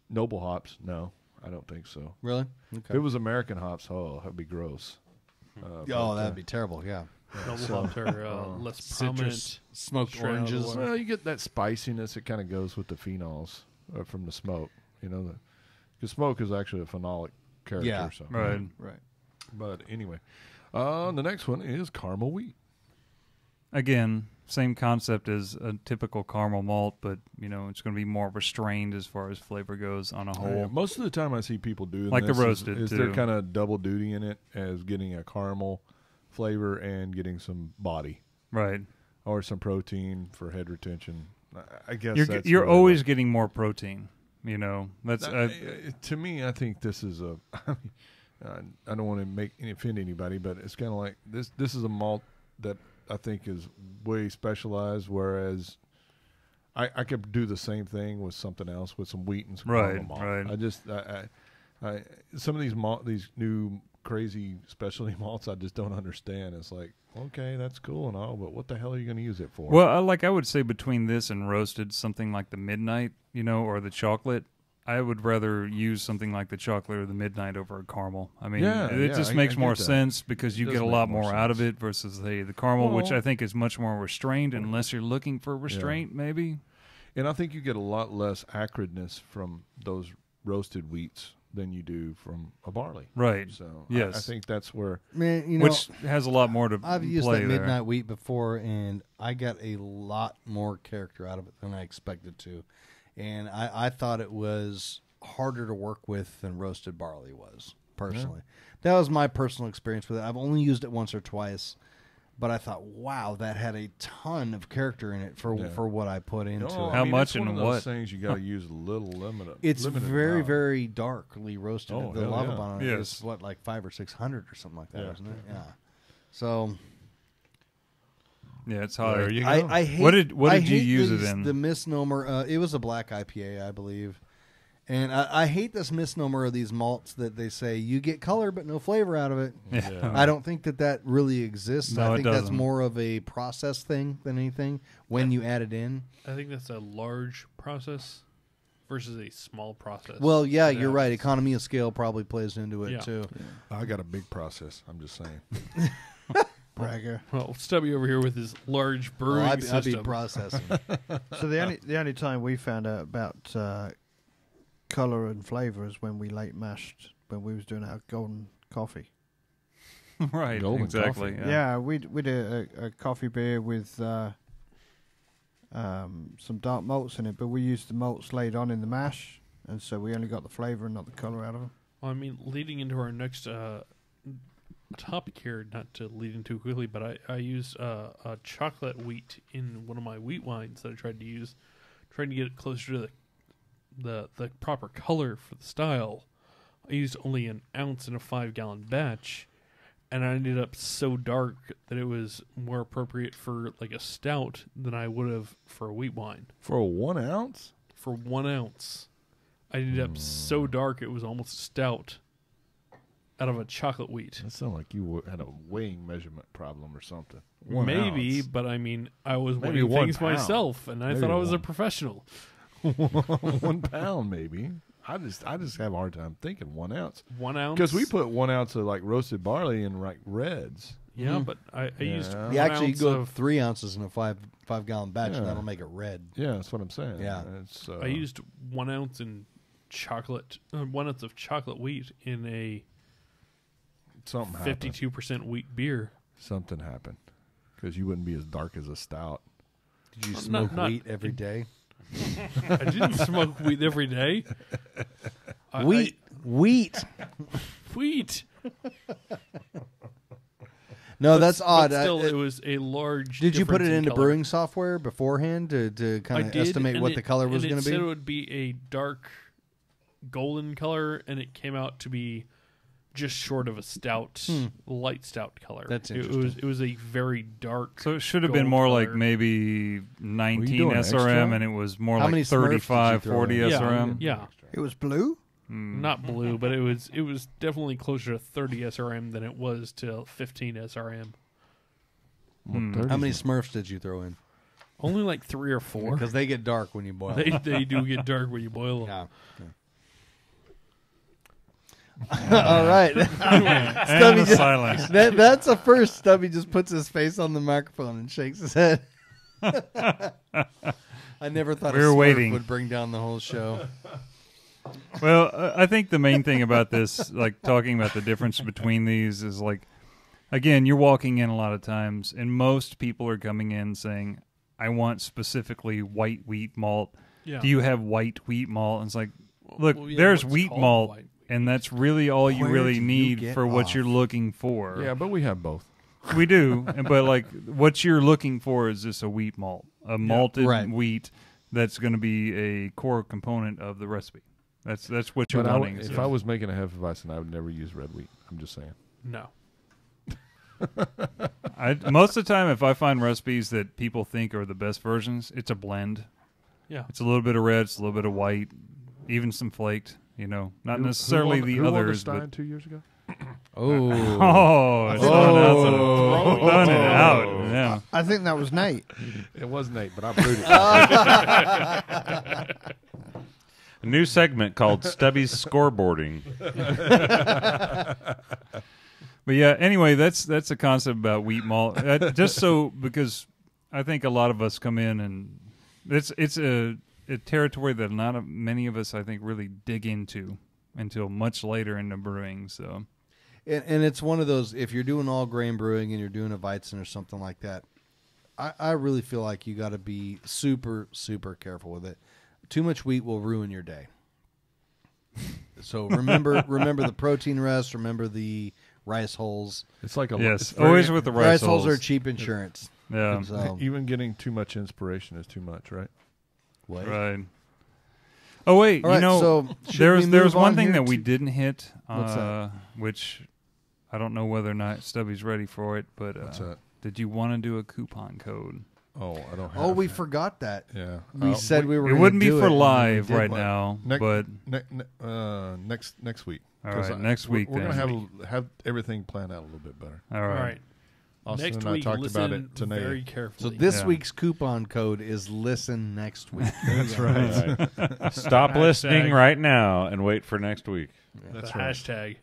noble hops. No, I don't think so.
Really?
If
Okay.
it was American hops, that'd be gross.
That'd be terrible. Yeah.
Noble hops are less prominent.
Smoked
straight out of the
oranges.
water.
Well, you get that spiciness. It kind of goes with the phenols from the smoke. Because smoke is actually a phenolic character.
Yeah.
So.
Right.
Right.
But anyway, the next one is caramel wheat.
Again, same concept as a typical caramel malt, but it's going to be more restrained as far as flavor goes on a whole.
Yeah, most of the time I see people doing
Like the
this
roasted,
is
too.
they're kind of double duty in it as getting a caramel flavor and getting some body
Right.
or some protein for head retention. I guess
You're
really
always
what-
getting more protein. That's
to me. I think this is a. I don't want to offend anybody, but it's kind of like this. This is a malt that I think is way specialized. Whereas I could do the same thing with something else with some wheat and some caramel malt.
Right.
I just some of these new crazy specialty malts I just don't understand. It's like, okay, that's cool and all, but what the hell are you going to use it for?
Well, I would say between this and roasted, something like the Midnight, or the chocolate, I would rather use something like the chocolate or the Midnight over a caramel. I mean, it just makes
I
more
get that.
sense because you
It
get
does
a
make
lot
more
more out of
sense.
it versus the caramel, which
Well-
I think is much more restrained unless you're looking for restraint, maybe.
And I think you get a lot less acridness from those roasted wheats than you do from a barley.
Right.
So
Yes.
I think that's where
Man,
Which has a lot more to
I've used
play
that
there.
midnight wheat before, and I got a lot more character out of it than I expected to. And I thought it was harder to work with than roasted barley was, personally. That was my personal experience with it. I've only used it once or twice, but I thought, wow, that had a ton of character in it for what I put into
No,
it.
How much
it's one
and
of those
what?
things you got to use a little limited.
It's
limited
very,
amount.
very darkly roasted.
Oh,
the
hell
lava
yeah.
bond on it
Yes.
is, like 500 or 600 or something like that,
Yeah.
isn't it? Yeah. So
Yeah, it's hot.
There you go.
I hate.
What did you
hate
use it
these-
in?
The misnomer. It was a black IPA, I believe. And I hate this misnomer of these malts that they say you get color but no flavor out of it.
Yeah.
I don't think that really exists.
No,
I
it
think that's
doesn't.
more of a process thing than anything when you add it in.
I think that's a large process versus a small process.
Well, yeah,
Yeah.
you're right. Economy of scale probably plays into it
Yeah.
too.
I got a big process. I'm just saying.
Bragger.
Well, Stubby over here with his large brewing
I'd be
system.
processing.
So the only time we found out about color and flavor is when we late mashed when we was doing our golden coffee.
Right,
Golden
exactly.
coffee.
Yeah, we did a coffee beer with some dark malts in it, but we used the malts laid on in the mash, and so we only got the flavor and not the color out of them.
Well, I mean, leading into our next topic here, not to lead in too quickly, but I used a chocolate wheat in one of my wheat wines that I tried to use, trying to get it closer to the proper color for the style. I used only an ounce in a 5-gallon batch, and I ended up so dark that it was more appropriate for like a stout than I would have for a wheat wine.
For a 1 ounce?
For 1 ounce, I ended up so dark it was almost stout out of a chocolate wheat.
That sounded like you had a weighing measurement problem or something. 1
Maybe,
ounce.
but I mean, I was
Maybe
weighing
1
things
pound.
myself, and I
Maybe
thought I was a
one.
professional.
1 pound, maybe. I just have a hard time thinking 1 ounce
1 ounce.
because we put 1 ounce of like roasted barley in like reds.
Yeah, but I used
Yeah.
1
You actually
ounce
go
of
3 ounces in a five gallon batch,
Yeah.
and that'll make it red.
Yeah, that's what I'm saying.
Yeah.
It's,
I used 1 ounce in chocolate, 1 ounce of chocolate wheat in a
something happened.
52% wheat beer.
Something happened because you wouldn't be as dark as a stout.
Did you
Not-
smoke
not-
wheat every day?
I didn't smoke wheat every day.
Wheat.
Wheat.
No, that's odd.
But still, it was a large.
Did you put it
difference in
into
color.
brewing software beforehand to
I
kind of
did,
estimate
and
what the color was
and
going
it
to
said
be?
it would be a dark golden color, and it came out to be just short of a stout, light stout color.
That's
It was
interesting.
it was a very dark.
So it should have been
gold
more
color.
like maybe 19
doing
SRM,
extra?
and it was more
How
like
many Smurfs did you
35,
throw
40
in?
Yeah,
SRM.
yeah.
It was blue.
Not blue, but it was definitely closer to 30 SRM than it was to 15 SRM.
How many Smurfs did you throw in?
Only like 3 or 4.
Because they get dark when you boil them.
They do get dark when you boil them.
Yeah. All right.
And the silence.
That's a first. Stubby just puts his face on the microphone and shakes his head. I never thought
We were
a Smurf
waiting.
would bring down the whole show.
Well, I think the main thing about this, like talking about the difference between these, is like, again, you're walking in a lot of times, and most people are coming in saying, I want specifically white wheat malt.
Yeah.
Do you have white wheat malt? And it's like, look,
Well, yeah,
there's
what's
wheat
called
malt,
white wheat?
and that's really all you
Where
really
do you
need
get
for what
off?
you're looking for.
Yeah, but we have both.
We do, but like what you're looking for is just a wheat malt, a malted
right.
wheat that's going to be a core component of the recipe. That's what you're
But
wanting.
if I was making a Hefeweizen, I would never use red wheat. I'm just saying.
No.
Most of the time, if I find recipes that people think are the best versions, it's a blend.
Yeah.
It's a little bit of red, it's a little bit of white, even some flaked. Not necessarily
who
the
won
others.
Stein 2 years ago?
Oh, it's throwing it out. Yeah.
I think that was Nate.
It was Nate, but I brewed it.
A new segment called Stubby's Scoreboarding.
But yeah, anyway, that's a concept about wheat malt. Just so, because I think a lot of us come in and it's a territory that not many of us, I think, really dig into until much later in the brewing. So,
And it's one of those, if you're doing all grain brewing and you're doing a Weizen or something like that, I really feel like you got to be super, super careful with it. Too much wheat will ruin your day. So remember the protein rest, remember the rice hulls.
It's like a
yes,
it's very-
always with the rice
hulls are
hulls.
cheap insurance.
Yeah,
So,
Even getting too much inspiration is too much, right?
what?
right. Oh wait,
All right, so should we
there's
move
one
on
thing
here
that we
to-
didn't hit,
What's that?
which I don't know whether or not Stubby's ready for it, but
What's that?
did you want to do a coupon code?
Oh, I don't have
Oh, we forgot that.
Yeah.
We said we were
It
gonna
wouldn't be
do
for
it, and then we
live
didn't.
right now, but
next week.
all
'Cause
right, next week
We're
then.
going to have everything planned out a little bit better.
All
All
right.
right.
Austin
Next
and I
week,
talked
listen
about it today.
very
So
carefully.
this
Yeah.
week's coupon code is listen next week.
That's right.
Right. Stop listening right now and wait for next week.
That's
the
right.
hashtag.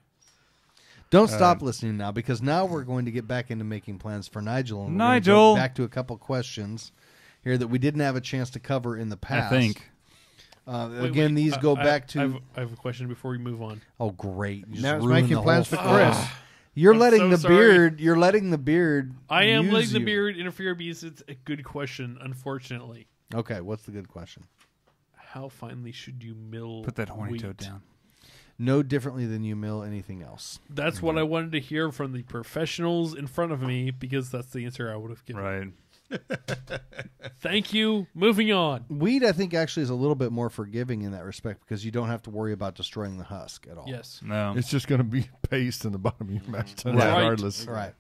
Don't stop listening now, because now we're going to get back into making plans for Nigel. And we're gonna
Nigel!
go back to a couple questions here that we didn't have a chance to cover in the past.
I think.
Again, these go back to.
I have a question before we move on.
Oh, great! You just
Now it's
ruined
making
the
plans
whole
for
thing.
Chris.
You're
I'm
letting
so
the
sorry.
beard. You're letting the beard.
I am
use
letting the
you.
beard interfere because it's a good question, unfortunately.
Okay, what's the good question?
How finely should you mill
Put that horny
wheat?
toad down.
No differently than you mill anything else.
That's what I wanted to hear from the professionals in front of me, because that's the answer I would have given.
Right.
Thank you. Moving on.
Wheat, I think, actually is a little bit more forgiving in that respect, because you don't have to worry about destroying the husk at all.
Yes.
No.
It's just going to be paste in the bottom of your mash tun,
Right.
regardless.
Right.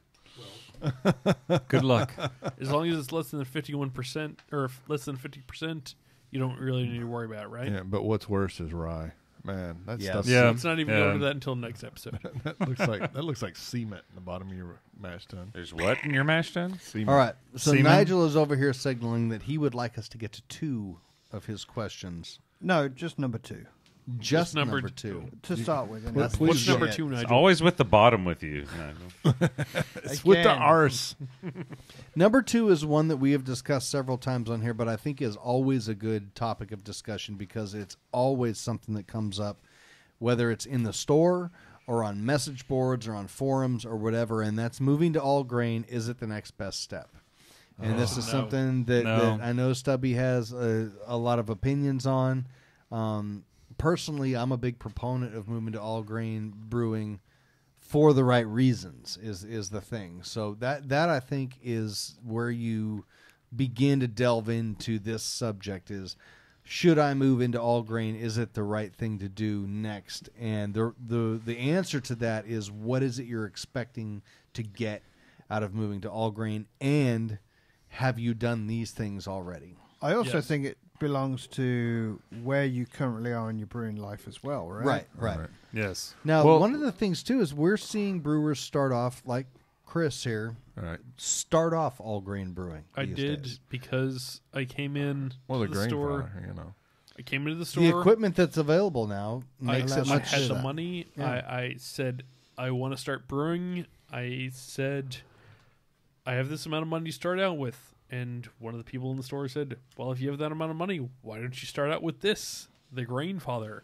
Good luck.
As long as it's less than 51% or less than 50%, you don't really need to worry about it, right?
Yeah, but what's worse is rye. Man, that
Yes.
stuff.
Yeah.
Let's not even go into that until next episode.
that looks like cement in the bottom of your mash tun.
There's what in your mash tun?
Cement.
All right. So
Seaman?
Nigel is over here signaling that he would like us to get to 2 of his questions.
No, just number 2
Just
number
number 2.
to start with. anyway.
That's
What's number
shit.
2, Nigel?
It's always with the bottom with you, Nigel.
It's with the
Again.
arse.
Number 2 is one that we have discussed several times on here, but I think is always a good topic of discussion, because it's always something that comes up, whether it's in the store or on message boards or on forums or whatever, and that's moving to all grain. Is it the next best step? And this is
No.
something that I know Stubby has a lot of opinions on. Personally, I'm a big proponent of moving to all grain brewing for the right reasons is the thing. So that I think is where you begin to delve into this subject is, should I move into all grain? Is it the right thing to do next? And the answer to that is, what is it you're expecting to get out of moving to all grain, and have you done these things already?
I also
Yes.
think belongs to where you currently are in your brewing life as well, right?
Right.
Yes.
Now,
Well-
one of the things too is we're seeing brewers start off like Chris here,
All right.
start off all grain brewing.
I
these
did
days.
because I came in
Well,
to
the
the
grain
store.
fodder, you know.
I came into the store.
The equipment that's available now makes
I
it much
had the
better.
money.
Yeah.
I said I want to start brewing. I said I have this amount of money to start out with, and one of the people in the store said, "Well, if you have that amount of money, why don't you start out with this, the grain father?"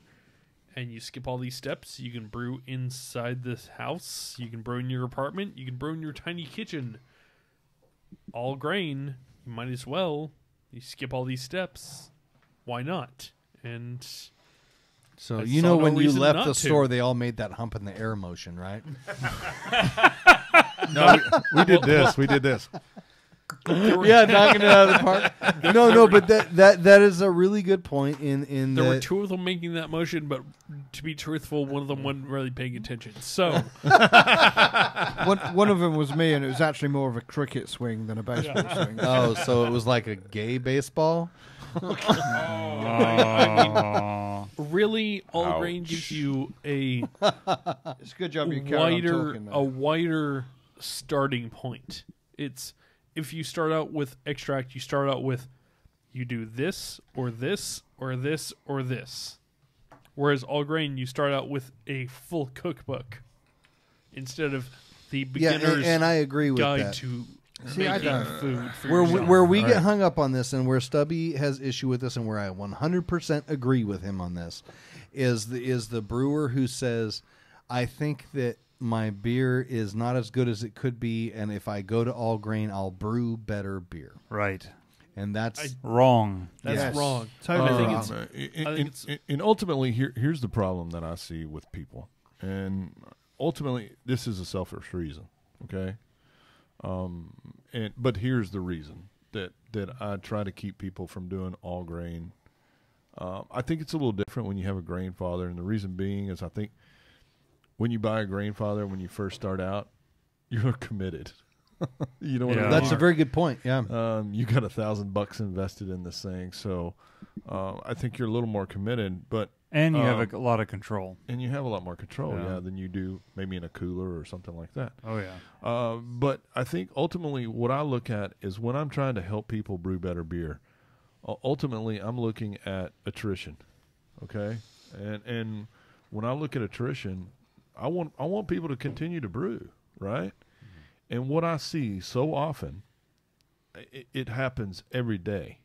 And you skip all these steps. You can brew inside this house. You can brew in your apartment. You can brew in your tiny kitchen. All grain. You might as well. You skip all these steps. Why not? And
So
I
you
saw
know
no
when you
reason
left
not
the
to.
store, they all made that hump in the air motion, right?
No, we did this. We did this.
Yeah, knocking it out of the park. No, but that is a really good point. In
there were
that-
two of them making that motion, but to be truthful, one of them wasn't really paying attention. So
One of them was me, and it was actually more of a cricket swing than a baseball swing.
Oh, so it was like a gay baseball.
really, all
Ouch.
grain gives you a
It's a good job you carry on talking, though.
wider starting point. It's if you start out with extract, you start out with you do this or this or this or this. Whereas all grain, you start out with a full cookbook instead of the
Yeah,
beginner's
and I agree with
guide
that.
to
See, I
making
don't-
food for
Where
yourself.
we get
Right.
hung up on this, and where Stubby has issue with this, and where I 100% agree with him on this, is the brewer who says, "I think that my beer is not as good as it could be, and if I go to all grain, I'll brew better beer."
Right.
And that's
Wrong.
That's
Yes.
wrong.
Totally
I think
wrong.
it's- I think it's-
And ultimately, here's the problem that I see with people. And ultimately, this is a selfish reason, okay? But here's the reason that I try to keep people from doing all grain. I think it's a little different when you have a grain father, and the reason being is I think when you buy a grain father, when you first start out, you're committed. You know what I mean?
that's a very good point. Yeah,
You got $1,000 invested in this thing, so I think you're a little more committed. But
And you have a lot of control.
and you have a lot more control,
Yeah.
than you do maybe in a cooler or something like that.
Oh, yeah.
But I think ultimately what I look at is when I'm trying to help people brew better beer, ultimately I'm looking at attrition, okay? And when I look at attrition, I want people to continue to brew, right? And what I see so often, it happens every day.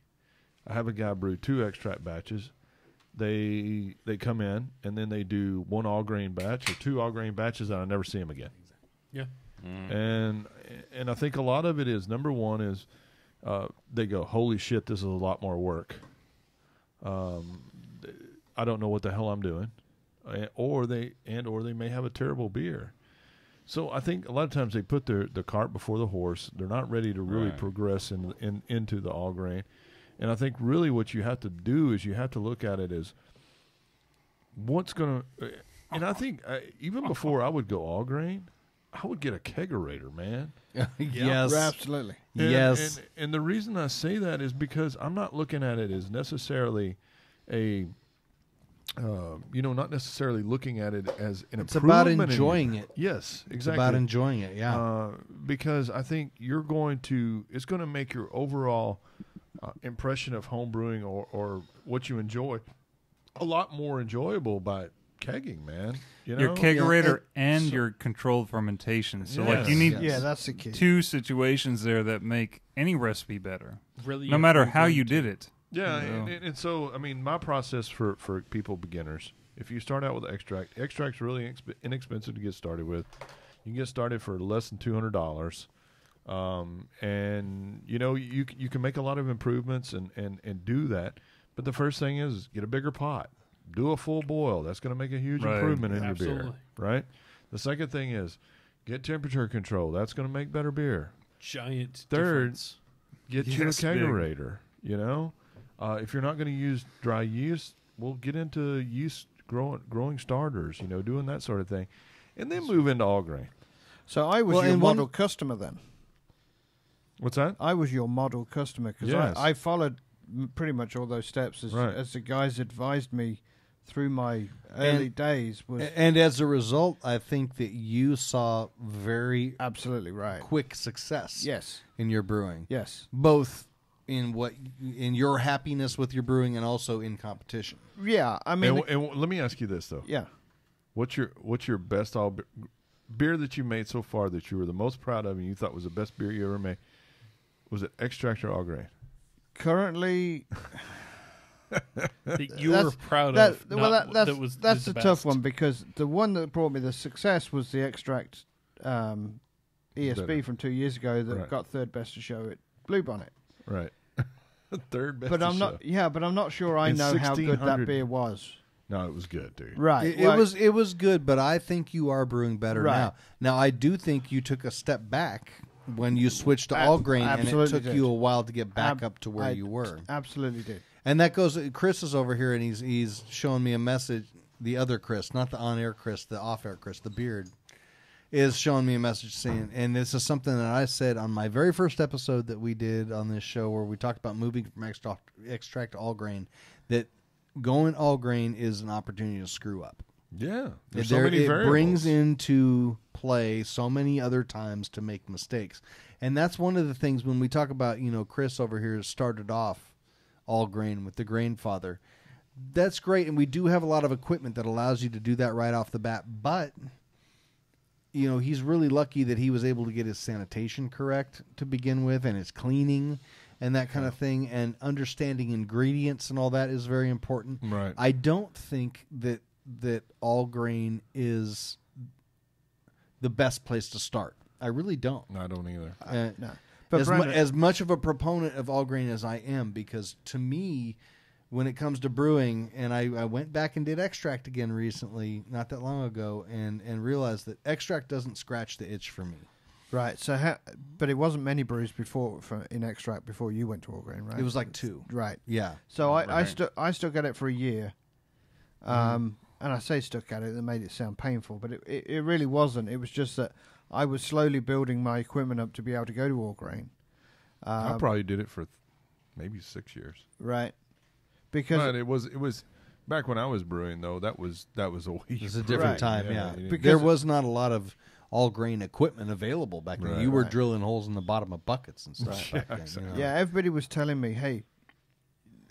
I have a guy brew 2 extract batches. They come in and then they do 1 all grain batch or 2 all grain batches, and I never see them again.
Yeah.
And I think a lot of it is, number one is they go, holy shit, this is a lot more work. I don't know what the hell I'm doing, or they may have a terrible beer. So I think a lot of times they put the cart before the horse. They're not ready to really progress into the all grain. And I think really what you have to do is you have to look at it as what's going to. And I think even before I would go all grain, I would get a kegerator, man.
yes,
Absolutely.
yes.
And the reason I say that is because I'm not looking at it as necessarily a, not necessarily looking at it as an
It's about
improvement in
enjoying
your-
it.
Yes,
It's
exactly.
about enjoying it. Yeah,
Because I think it's going to make your overall impression of home brewing or what you enjoy a lot more enjoyable by kegging, man. You know?
Your kegerator
Yeah,
and your controlled fermentation. So, like,
Yes.
you need
Yes.
Yeah, that's the key.
2 situations there that make any recipe better,
Really,
no matter how you did it.
Yeah,
So-
and so I mean, my process for people beginners, if you start out with extract's really inexpensive to get started with. You can get started for less than $200, and you can make a lot of improvements and do that. But the first thing is get a bigger pot, do a full boil. That's going to make a huge
Right.
improvement in your
Absolutely.
beer, right? The second thing is get temperature control. That's going to make better beer.
giant
Third,
difference.
Get you a
Yes, big.
kegerator. If you're not going to use dry yeast, we'll get into yeast growing starters. Doing that sort of thing, and then move into all grain.
So I was
Well,
your
and one-
model customer then.
What's that?
I was your model customer because
Yes.
I followed pretty much all those steps as,
Right.
as the guys advised me through my early days. Was
And as a result, I think that you saw very
absolutely right.
quick success
Yes.
in your brewing.
Yes.
Both in your happiness with your brewing and also in competition.
Yeah. I mean,
And let me ask you this though:
yeah.
what's your best beer that you made so far that you were the most proud of and you thought was the best beer you ever made? Was it extract or all grain?
Currently,
That you
That's-
were proud
that,
of.
well,
not
that's
that was
that's
the
a tough
best.
one because the one that brought me the success was the extract ESB
Better.
from 2 years ago that
Right.
got third best to show at Bluebonnet.
Right. Third best.
But
to
I'm
show.
not. Yeah, but I'm not sure I
In
know how good that
1600.
beer was.
No, it was good, dude.
Right.
It was good, but I think you are brewing better
Right.
now. Now, I do think you took a step back when you switched to all grain, and it
absolutely
took
did.
you a while to get back
Ab-
up to where
I
you were.
Absolutely did.
And that goes. Chris is over here, and he's showing me a message. The other Chris, not the on-air Chris, the off-air Chris, the beard, is showing me a message saying, and this is something that I said on my very first episode that we did on this show, where we talked about moving from extract to all grain, that going all grain is an opportunity to screw up.
Yeah. There's so many
It
variables.
brings into play so many other times to make mistakes. And that's one of the things when we talk about, Chris over here started off all grain with the Grain Father. That's great. And we do have a lot of equipment that allows you to do that right off the bat. But, he's really lucky that he was able to get his sanitation correct to begin with and his cleaning and that kind of thing. And understanding ingredients and all that is very important.
Right.
I don't think that all grain is the best place to start. I really don't.
I don't either.
No. But Brandon,
As much of a proponent of all grain as I am, because to me, when it comes to brewing, and I went back and did extract again recently, not that long ago, and realized that extract doesn't scratch the itch for me.
right. So, but it wasn't many brews in extract before you went to all grain, right?
It was like 2.
right.
Yeah.
So I
Right.
I stuck at it for a year, and I say stuck at it. That made it sound painful, but it really wasn't. It was just that I was slowly building my equipment up to be able to go to all grain.
I probably did it for maybe 6 years.
Right. Because
But it was back when I was brewing though. That was a week.
It was a different
Right.
time,
Yeah,
yeah.
you didn't-
Because-
There was not a lot of all grain equipment available back then.
Right.
You were
Right.
drilling holes in the bottom of buckets and stuff back then.
exactly.
yeah, everybody was telling me, "Hey,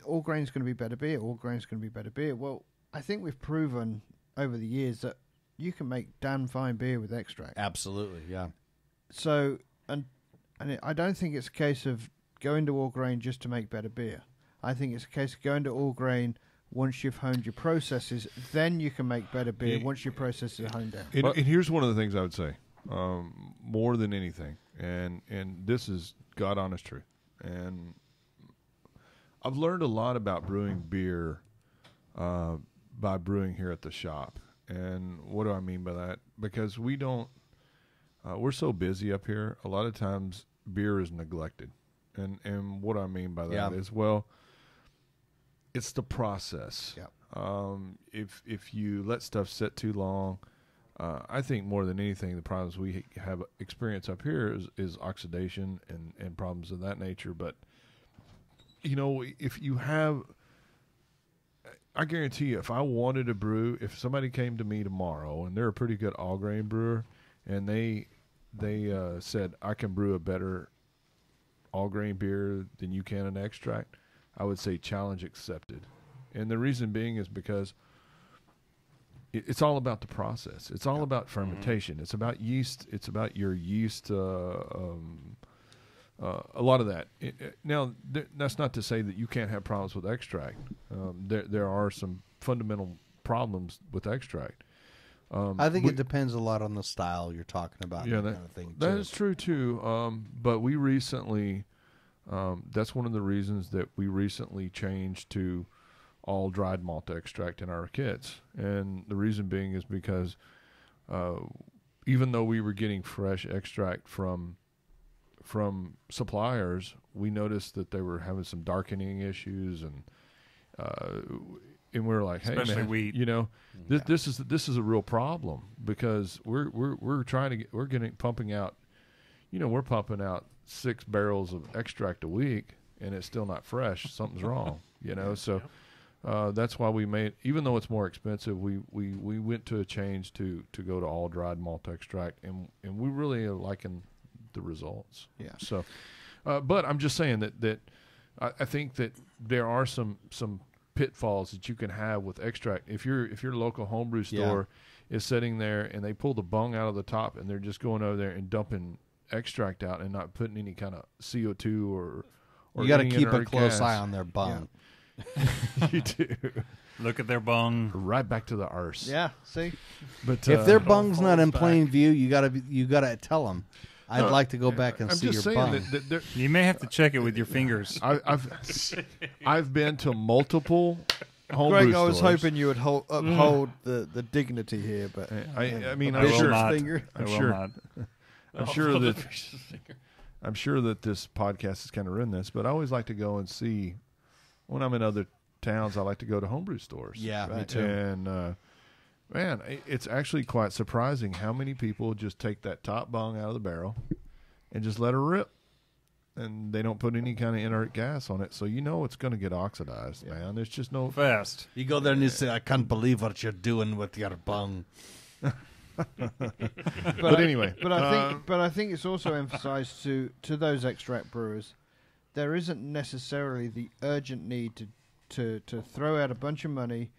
all grain's going to be better beer. All grain's going to be better beer." Well, I think we've proven over the years that you can make damn fine beer with extract.
Absolutely, yeah.
So, I don't think it's a case of going to all grain just to make better beer. I think it's a case of going to all grain once you've honed your processes, then you can make better beer
Yeah.
once your processes are honed down.
And here's one of the things I would say, more than anything, and this is God honest truth. And I've learned a lot about brewing beer by brewing here at the shop. And what do I mean by that? Because we don't, we're so busy up here. A lot of times beer is neglected. And what I mean by that is, well, it's the process.
Yep.
If you let stuff sit too long, I think more than anything, the problems we have experience up here is oxidation and problems of that nature. But, if you have, I guarantee you, if I wanted to brew, if somebody came to me tomorrow and they're a pretty good all grain brewer and they said, I can brew a better all grain beer than you can an extract, I would say challenge accepted. And the reason being is because it's all about the process. It's all about fermentation. It's about yeast. It's about your yeast. A lot of that. Now, that's not to say that you can't have problems with extract. There are some fundamental problems with extract.
I think it depends a lot on the style you're talking about.
Yeah,
that kind of thing.
that
too.
is true too. But we recently, that's one of the reasons that we recently changed to all dried malt extract in our kits. And the reason being is because even though we were getting fresh extract from suppliers, we noticed that they were having some darkening issues, and we were like, hey,
Especially
man,
wheat.
this is a real problem, because we're trying to get, we're pumping out 6 barrels of extract a week, and it's still not fresh, something's wrong. You know, so that's why we made, even though it's more expensive, we went to a change to go to all dried malt extract, and we really are liking the results.
Yeah.
So, but I'm just saying that I think that there are some pitfalls that you can have with extract. If your local homebrew store is sitting there and they pull the bung out of the top and they're just going over there and dumping extract out and not putting any kind of CO2 or
You got to
any
keep a
inert
close
gas.
eye on their bung.
You do.
Look at their bung.
Right back to the arse.
Yeah, see?
But
If their
Don't
bung's not
hold
in
back.
plain view, you gotta tell them. I'd like to go back and
I'm
see
just
your
saying
bung.
that there,
You may have to check it with your fingers.
I've been to multiple homebrew
Greg, I was
stores.
hoping you would uphold the dignity here, but
I mean,
a
I'm
I will
sure.
not.
finger.
I will
sure.
not.
I'm sure that this podcast has kind of ruined this, but I always like to go and see when I'm in other towns. I like to go to homebrew stores.
Yeah, me too.
And man, it's actually quite surprising how many people just take that top bung out of the barrel and just let her rip, and they don't put any kind of inert gas on it, so you know it's going to get oxidized. Man, there's just no.
Fast.
You go there and you say, "I can't believe what you're doing with your bung."
But anyway,
But I think it's also emphasized to those extract brewers, there isn't necessarily the urgent need to throw out a bunch of money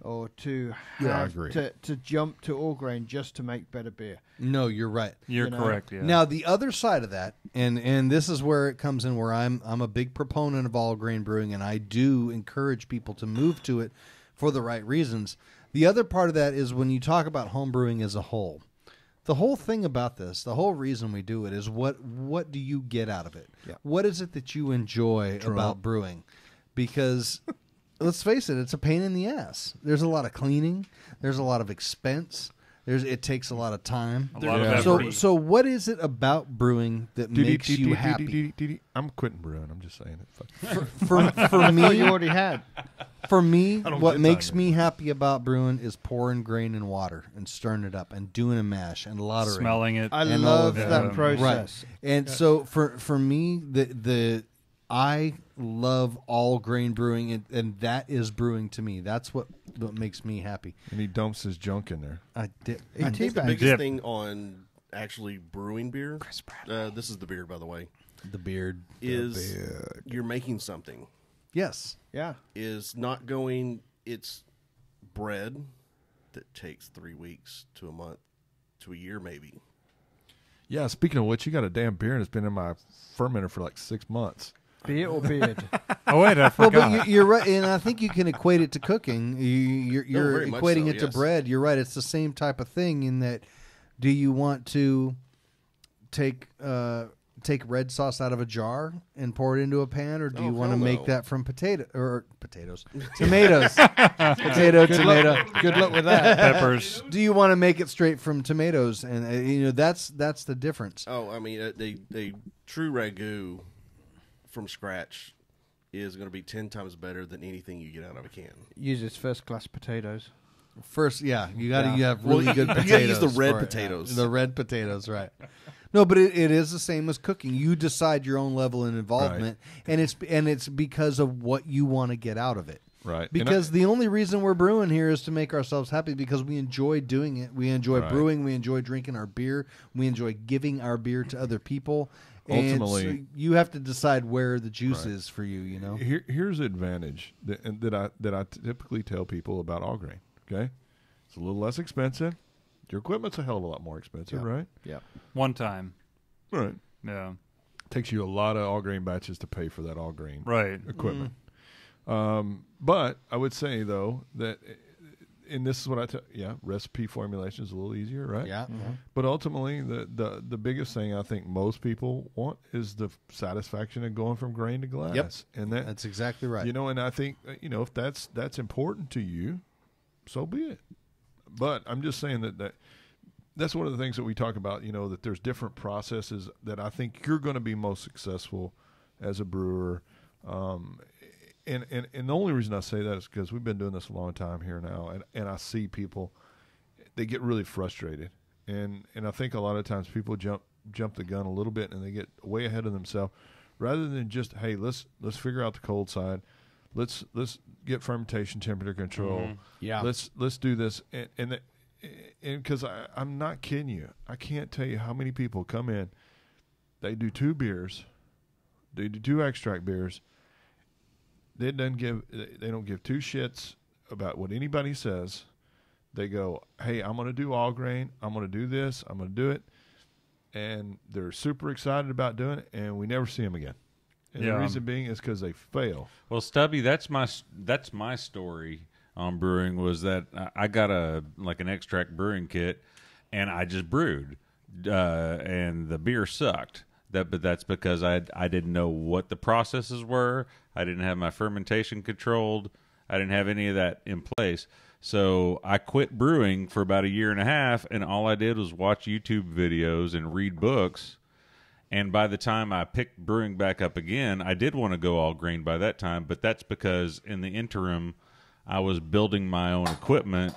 or to
Yeah, I
have
agree.
to jump to all grain just to make better beer.
No, you're right.
You're
You know.
correct. Yeah.
Now the other side of that, and this is where it comes in, where I'm a big proponent of all grain brewing, and I do encourage people to move to it for the right reasons. The other part of that is when you talk about home brewing as a whole. The whole thing about this, the whole reason we do it is what do you get out of it?
Yeah.
What is it that you enjoy about brewing? Because let's face it, it's a pain in the ass. There's a lot of cleaning. There's a lot of expense. It takes a lot of time.
A lot of
Yeah.
effort.
So what is it about brewing that makes you happy?
I'm quitting brewing. I'm just saying it.
For
I thought you
me,
already had.
for me,
don't
what
get
makes
time.
me happy about brewing is pouring grain in water and stirring it up and doing a mash and lautering.
Smelling it.
I
And all
love
of
that
that.
process.
And so for me, I love all grain brewing, and that is brewing to me. That's what makes me happy.
And he dumps his junk in there.
I did.
He
I think the
teabags.
biggest
Dip.
thing on actually brewing beer, this is the beard, by the way,
The beard
is you're making something.
Yes.
Yeah.
Is not going, it's bread that takes 3 weeks to a month to a year maybe.
Yeah, speaking of which, you got a damn beer and it's been in my fermenter for like 6 months.
Beer or beard?
Oh wait, I
Well,
forgot.
but you're right, and I think you can equate it to cooking. You're
very much
equating
so,
it to
yes.
bread. You're right. It's the same type of thing in that. Do you want to take red sauce out of a jar and pour it into a pan, or do you
Oh,
want to
hell
make
no.
that from tomatoes? Tomatoes. Tomato.
Good luck with that.
Peppers.
Do you want to make it straight from tomatoes? And that's the difference.
Oh, I mean, a true ragu from scratch is going to be 10 times better than anything you get out of a can.
Uses first class potatoes.
First, you got to
Yeah.
have really good
you
potatoes.
gotta use the red
for it.
potatoes.
The red potatoes, right? No, but it is the same as cooking. You decide your own level of involvement, and it's because of what you want to get out of it.
Right.
Because the only reason we're brewing here is to make ourselves happy because we enjoy doing it. We enjoy
Right.
brewing. We enjoy drinking our beer. We enjoy giving our beer to other people. And
Ultimately-
so you have to decide where the juice
Right.
is for you. You know.
Here's the advantage that I typically tell people about all grain. Okay, it's a little less expensive. Your equipment's a hell of a lot more expensive,
Yeah.
right?
Yeah.
One time.
Right.
Yeah.
Takes you a lot of all grain batches to pay for that all grain
Right.
equipment. But I would say though that, and this is what I tell. Yeah, recipe formulation is a little easier, right?
Yeah.
But ultimately, the biggest thing I think most people want is the satisfaction of going from grain to glass.
Yep.
And that,
That's exactly right.
you know, and I think if that's important to you, so be it. But I'm just saying that's one of the things that we talk about. That there's different processes that I think you're going to be most successful as a brewer. And the only reason I say that is because we've been doing this a long time here now, and I see people, they get really frustrated, and I think a lot of times people jump the gun a little bit and they get way ahead of themselves, rather than just, hey, let's figure out the cold side. Let's get fermentation temperature control.
Yeah.
Let's do this. And because I'm not kidding you. I can't tell you how many people come in. They do 2 beers. They do 2 extract beers. They don't give 2 shits about what anybody says. They go, hey, I'm going to do all grain. I'm going to do this. I'm going to do it. And they're super excited about doing it, and we never see them again. And the reason being is because they fail.
Well, Stubby, that's my story on brewing. Was that I got an extract brewing kit, and I just brewed, and the beer sucked. But that's because I didn't know what the processes were. I didn't have my fermentation controlled. I didn't have any of that in place. So I quit brewing for about 1.5 years, and all I did was watch YouTube videos and read books. And by the time I picked brewing back up again, I did want to go all grain by that time, but that's because in the interim, I was building my own equipment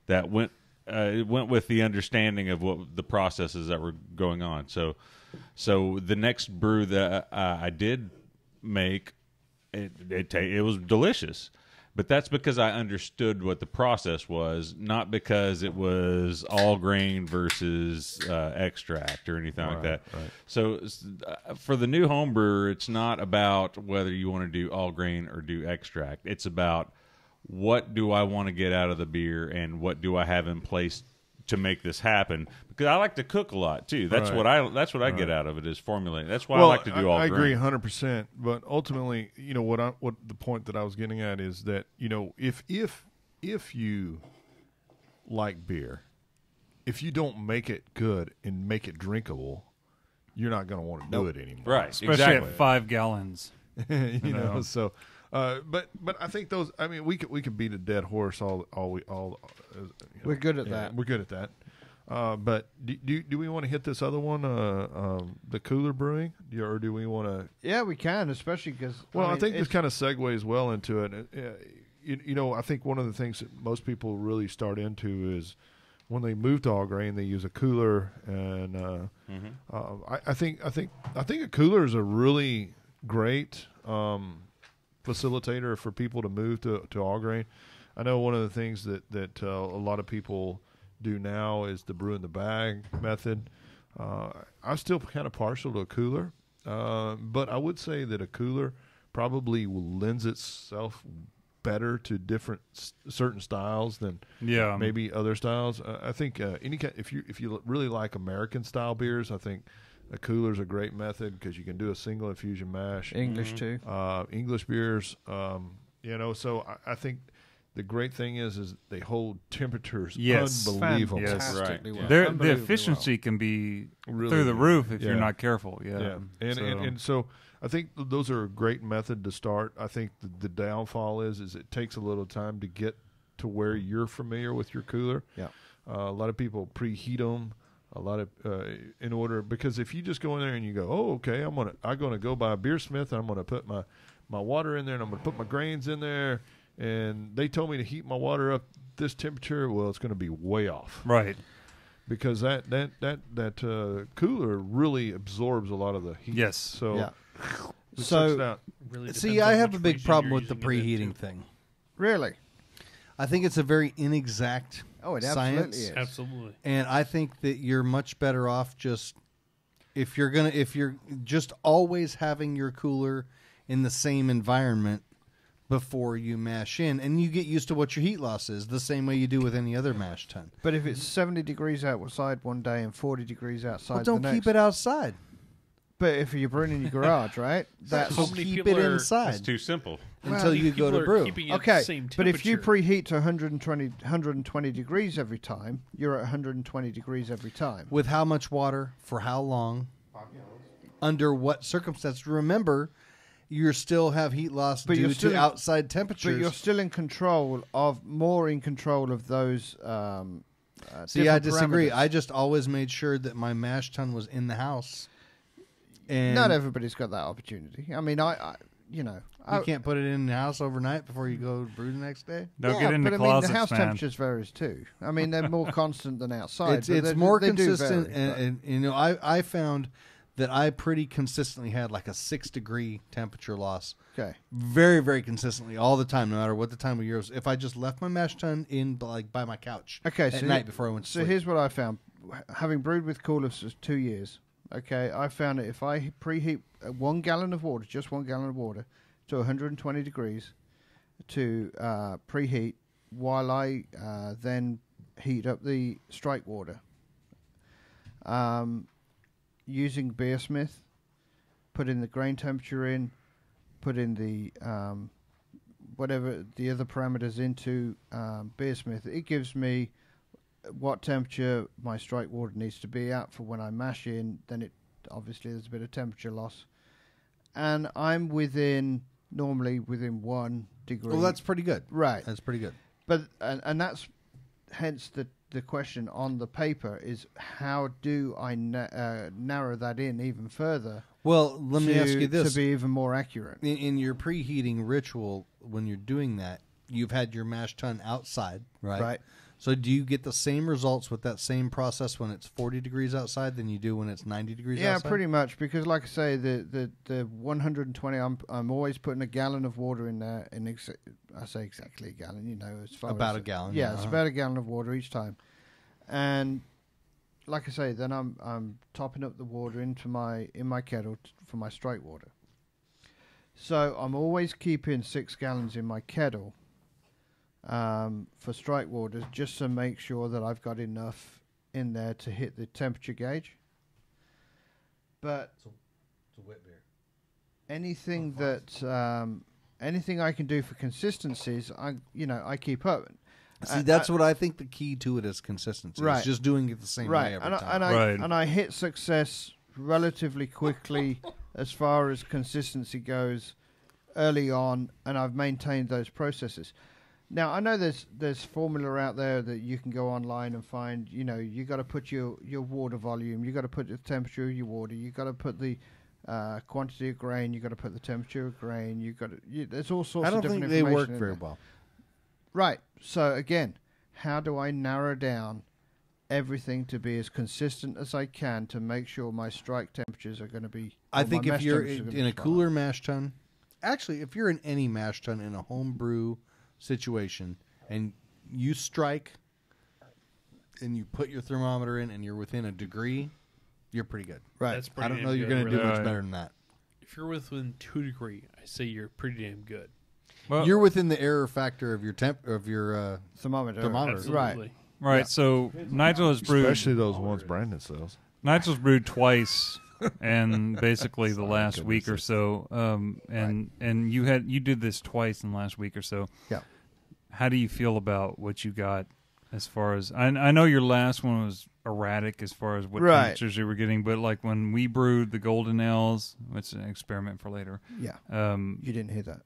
that went with the understanding of what the processes that were going on. So the next brew that I did make, it was delicious. But that's because I understood what the process was, not because it was all grain versus extract or anything like that.
Right.
So for the new home brewer, it's not about whether you want to do all grain or do extract. It's about what do I want to get out of the beer and what do I have in place to make this happen. Because I like to cook a lot too. That's what I get out of it is formulating. That's why I like to do all
I
grain.
agree 100%. But ultimately, what the point that I was getting at is that if you like beer, if you don't make it good and make it drinkable, you're not going to want to do it anymore.
Right,
Especially
exactly.
at 5 gallons.
you know. So, but I think those. I mean, we could beat a dead horse
We're good at that.
We're good at that. But do we want to hit this other one, the cooler brewing, or do we want to?
Yeah, we can, especially because.
Well, I think this kind of segues well into it. I think one of the things that most people really start into is when they move to all grain, they use a cooler, and I think a cooler is a really great facilitator for people to move to all grain. I know one of the things that a lot of people do now is the brew in the bag method. I'm still kind of partial to a cooler, but I would say that a cooler probably lends itself better to different certain styles than maybe other styles. I think if you really like American style beers, I think a cooler is a great method because you can do a single infusion mash.
English too.
English beers, So I think the great thing is they hold temperatures unbelievable.
Yes,
right.
Well.
The efficiency can be
Really
through the
good.
roof if
Yeah.
you're not careful.
Yeah, and so I think those are a great method to start. I think the downfall is it takes a little time to get to where you're familiar with your cooler.
Yeah,
a lot of people preheat them. A lot of in order, because if you just go in there and you go, oh, okay, I'm gonna go buy a beersmith and I'm gonna put my water in there and I'm gonna put my grains in there, and they told me to heat my water up this temperature. Well, it's gonna be way off,
right?
Because that cooler really absorbs a lot of the heat.
Yes.
So
yeah.
it
So-
sucks it out.
Really
See,
depends
I
on
have
which
a big
region
problem
you're
with the
using it in,
preheating
too.
thing.
really.
I think it's a very inexact
Oh, it
science.
absolutely is.
Absolutely.
And I think that you're much better off just if you're just always having your cooler in the same environment before you mash in, and you get used to what your heat loss is, the same way you do with any other mash tun.
But if it's 70 degrees outside one day and 40 degrees outside
Well, don't
the next,
keep it outside.
But if you're brewing in your garage, right? That's
So
many
keep
people
it
are-
That's
inside
too simple.
until you go to brew.
okay.
The same
But if you
temperature.
preheat to 120 degrees every time, you're at 120 degrees every time.
With how much water, for how long, under what circumstances. Remember, you still have heat loss
But you're
due
still
to
in-
outside
But
temperatures.
you're still in control of those.
See, I
different
disagree.
parameters.
I just always made sure that my mash tun was in the house. And
Not everybody's got that opportunity. I mean,
you can't put it in the house overnight before you go brew the next day.
Don't get in
but
the
I mean,
closets,
the house
man.
temperatures varies too. I mean, they're more constant than outside. but
It's
they-
more
they do
consistent,
vary, but-
and I found that I pretty consistently had like a 6-degree temperature loss.
Okay.
Very, very consistently all the time, no matter what the time of year was. If I just left my mash tun in like by my couch at night before I went to sleep.
So here's what I found. Having brewed with coolers for 2 years, okay, I found that if I preheat 1 gallon of water, just 1 gallon of water, to 120 degrees to preheat while I then heat up the strike water. Using Beersmith, put in the grain temperature in, put in the whatever the other parameters into Beersmith. It gives me what temperature my strike water needs to be at for when I mash in. Then it obviously there's a bit of temperature loss, and I'm normally within 1 degree.
Well, that's pretty good.
Right.
That's pretty good.
But and that's hence the question on the paper is how do I narrow that in even further?
Well, let me ask you this.
To be even more accurate.
In your preheating ritual, when you're doing that, you've had your mash tun outside, right?
Right.
So do you get the same results with that same process when it's 40 degrees outside than you do when it's 90 degrees outside?
Yeah, pretty much. Because like I say, the 120, I'm always putting a gallon of water in there. I say exactly a gallon, as far
About
as,
a gallon.
Yeah, it's about a gallon of water each time. And like I say, then I'm topping up the water in my kettle for my strike water. So I'm always keeping 6 gallons in my kettle for strike waters, just to make sure that I've got enough in there to hit the temperature gauge. But
it's a wet beer.
Anything I can do for consistencies, I keep up.
See, that's what I think the key to it is consistency.
Right.
It's just doing it the same way every time.
And I hit success relatively quickly as far as consistency goes early on, and I've maintained those processes. Now, I know there's formula out there that you can go online and find. You got to put your water volume, you got to put the temperature of your water, you got to put the quantity of grain, you got to put the temperature of grain, there's all sorts of different information.
I don't think they work very well.
Right. So again, how do I narrow down everything to be as consistent as I can to make sure my strike temperatures are going to be...
I think if you're in a cooler mash tun, actually, if you're in any mash tun in a home brew situation and you strike and you put your thermometer in and you're within a degree, you're pretty good.
Right.
That's pretty
I don't know
damn
you're
good,
going to do
really.
much better than that.
If you're within 2 degree, I say you're pretty damn good.
Well,
you're within the error factor of your
thermometer.
Absolutely.
Right.
Yeah. So Nigel has brewed.
Especially those ones Brandon sells.
Nigel's brewed twice, and basically the last
goodness.
week or so. And you did this twice in the last week or so.
Yeah.
How do you feel about what you got? As far as I know, your last one was erratic as far as what temperatures you were getting, but like when we brewed the Golden Ales, it's an experiment for later.
Yeah. You didn't hear that.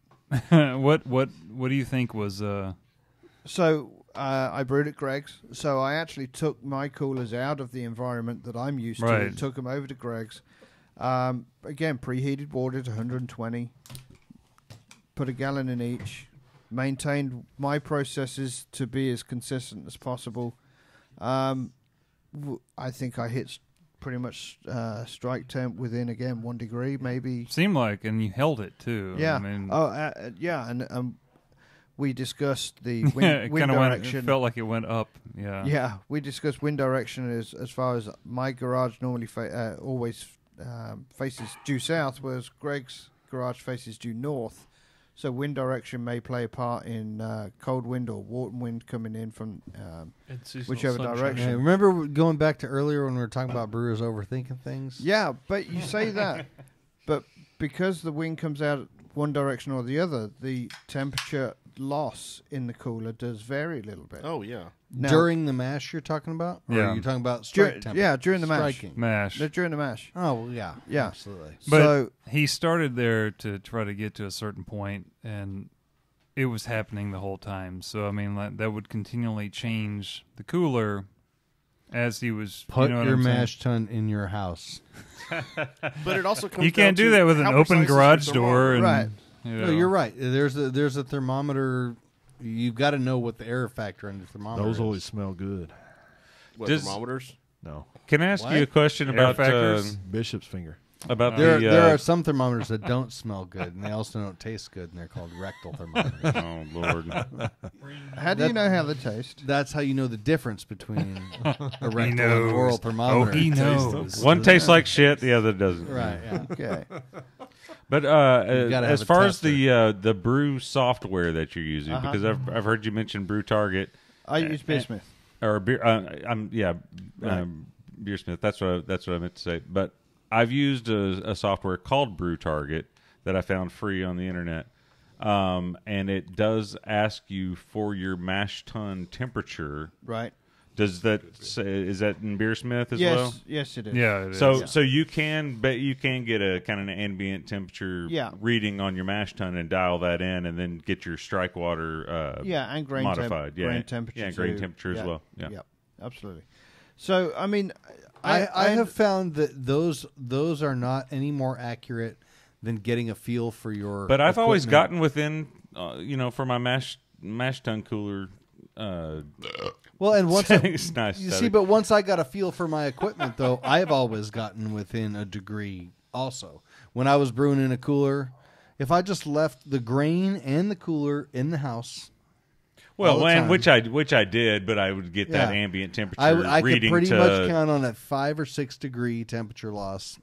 What do you think was?
So I brewed at Greg's. So I actually took my coolers out of the environment that I'm used to and took them over to Greg's. Again, preheated water to 120. Put a gallon in each. Maintained my processes to be as consistent as possible. I think I hit pretty much strike temp within, again, 1 degree, maybe.
Seemed like, and you held it too.
Yeah.
I mean,
and we discussed the
it
wind direction.
It felt like it went up. Yeah.
Yeah, we discussed wind direction as far as my garage normally always faces due south, whereas Greg's garage faces due north. So wind direction may play a part in cold wind or warm wind coming in from whichever direction.
Yeah, remember going back to earlier when we were talking about brewers overthinking things?
Yeah, but you say that. But because the wind comes out one direction or the other, the temperature loss in the cooler does vary a little bit.
Oh, yeah.
Now,
during the mash you're talking about? Or
Yeah.
are you talking about strike temperature?
Yeah, during the mash.
Striking.
Mash.
During the mash.
Oh, well, yeah.
Yeah.
Absolutely.
But
so
he started there to try to get to a certain point, and it was happening the whole time. So I mean, that would continually change the cooler as he was.
Put
you know what
your
I'm saying?
mash tun in your house.
But it also comes
You can't
down
do
to
that with an
how
open
precise is your
garage
thermometer.
door. And,
Right.
You know.
No, you're right. There's a thermometer. You've got to know what the error factor on the thermometer
Those
is.
always smell good.
What,
Does-
thermometers?
No.
Can I ask
What?
you a question
Air
about
factors?
Bishop's finger.
about
There are some thermometers that don't smell good, and they also don't taste good, and they're called rectal thermometers.
Oh Lord!
How do you know how they taste?
That's how you know the difference between a rectal and
knows.
oral thermometer.
Oh, he knows.
One tastes like shit, the other doesn't.
Right, yeah.
Okay.
But
gotta have
as
a
far as
tester.
the Brew software that you're using, because I've heard you mention Brew Target
I use Beersmith.
or beer. Beersmith. That's what I meant to say. But I've used a software called Brew Target that I found free on the internet, and it does ask you for your mash tun temperature.
Right.
Does that is that in Beersmith as well?
Yes, it is.
Yeah. It
So
is.
so you can get a kind of an ambient temperature
Yeah.
reading on your mash tun and dial that in, and then get your strike water
Yeah, and grain
modified.
grain temperature.
Yeah, grain
too.
temperature as well. Yeah.
Yep, absolutely. So, I mean,
I have found that those are not any more accurate than getting a feel for your.
But I've always
equipment.
gotten within, for my mash tun cooler.
Well, and once
It's nice.
you see, but once I got a feel for my equipment, though, I've always gotten within a degree. Also, when I was brewing in a cooler, if I just left the grain and the cooler in the house, all
well,
the
and
time.
which I did, but I would get that
Yeah.
ambient temperature
I could
reading
pretty
to
much count on a 5 or 6 degree temperature loss,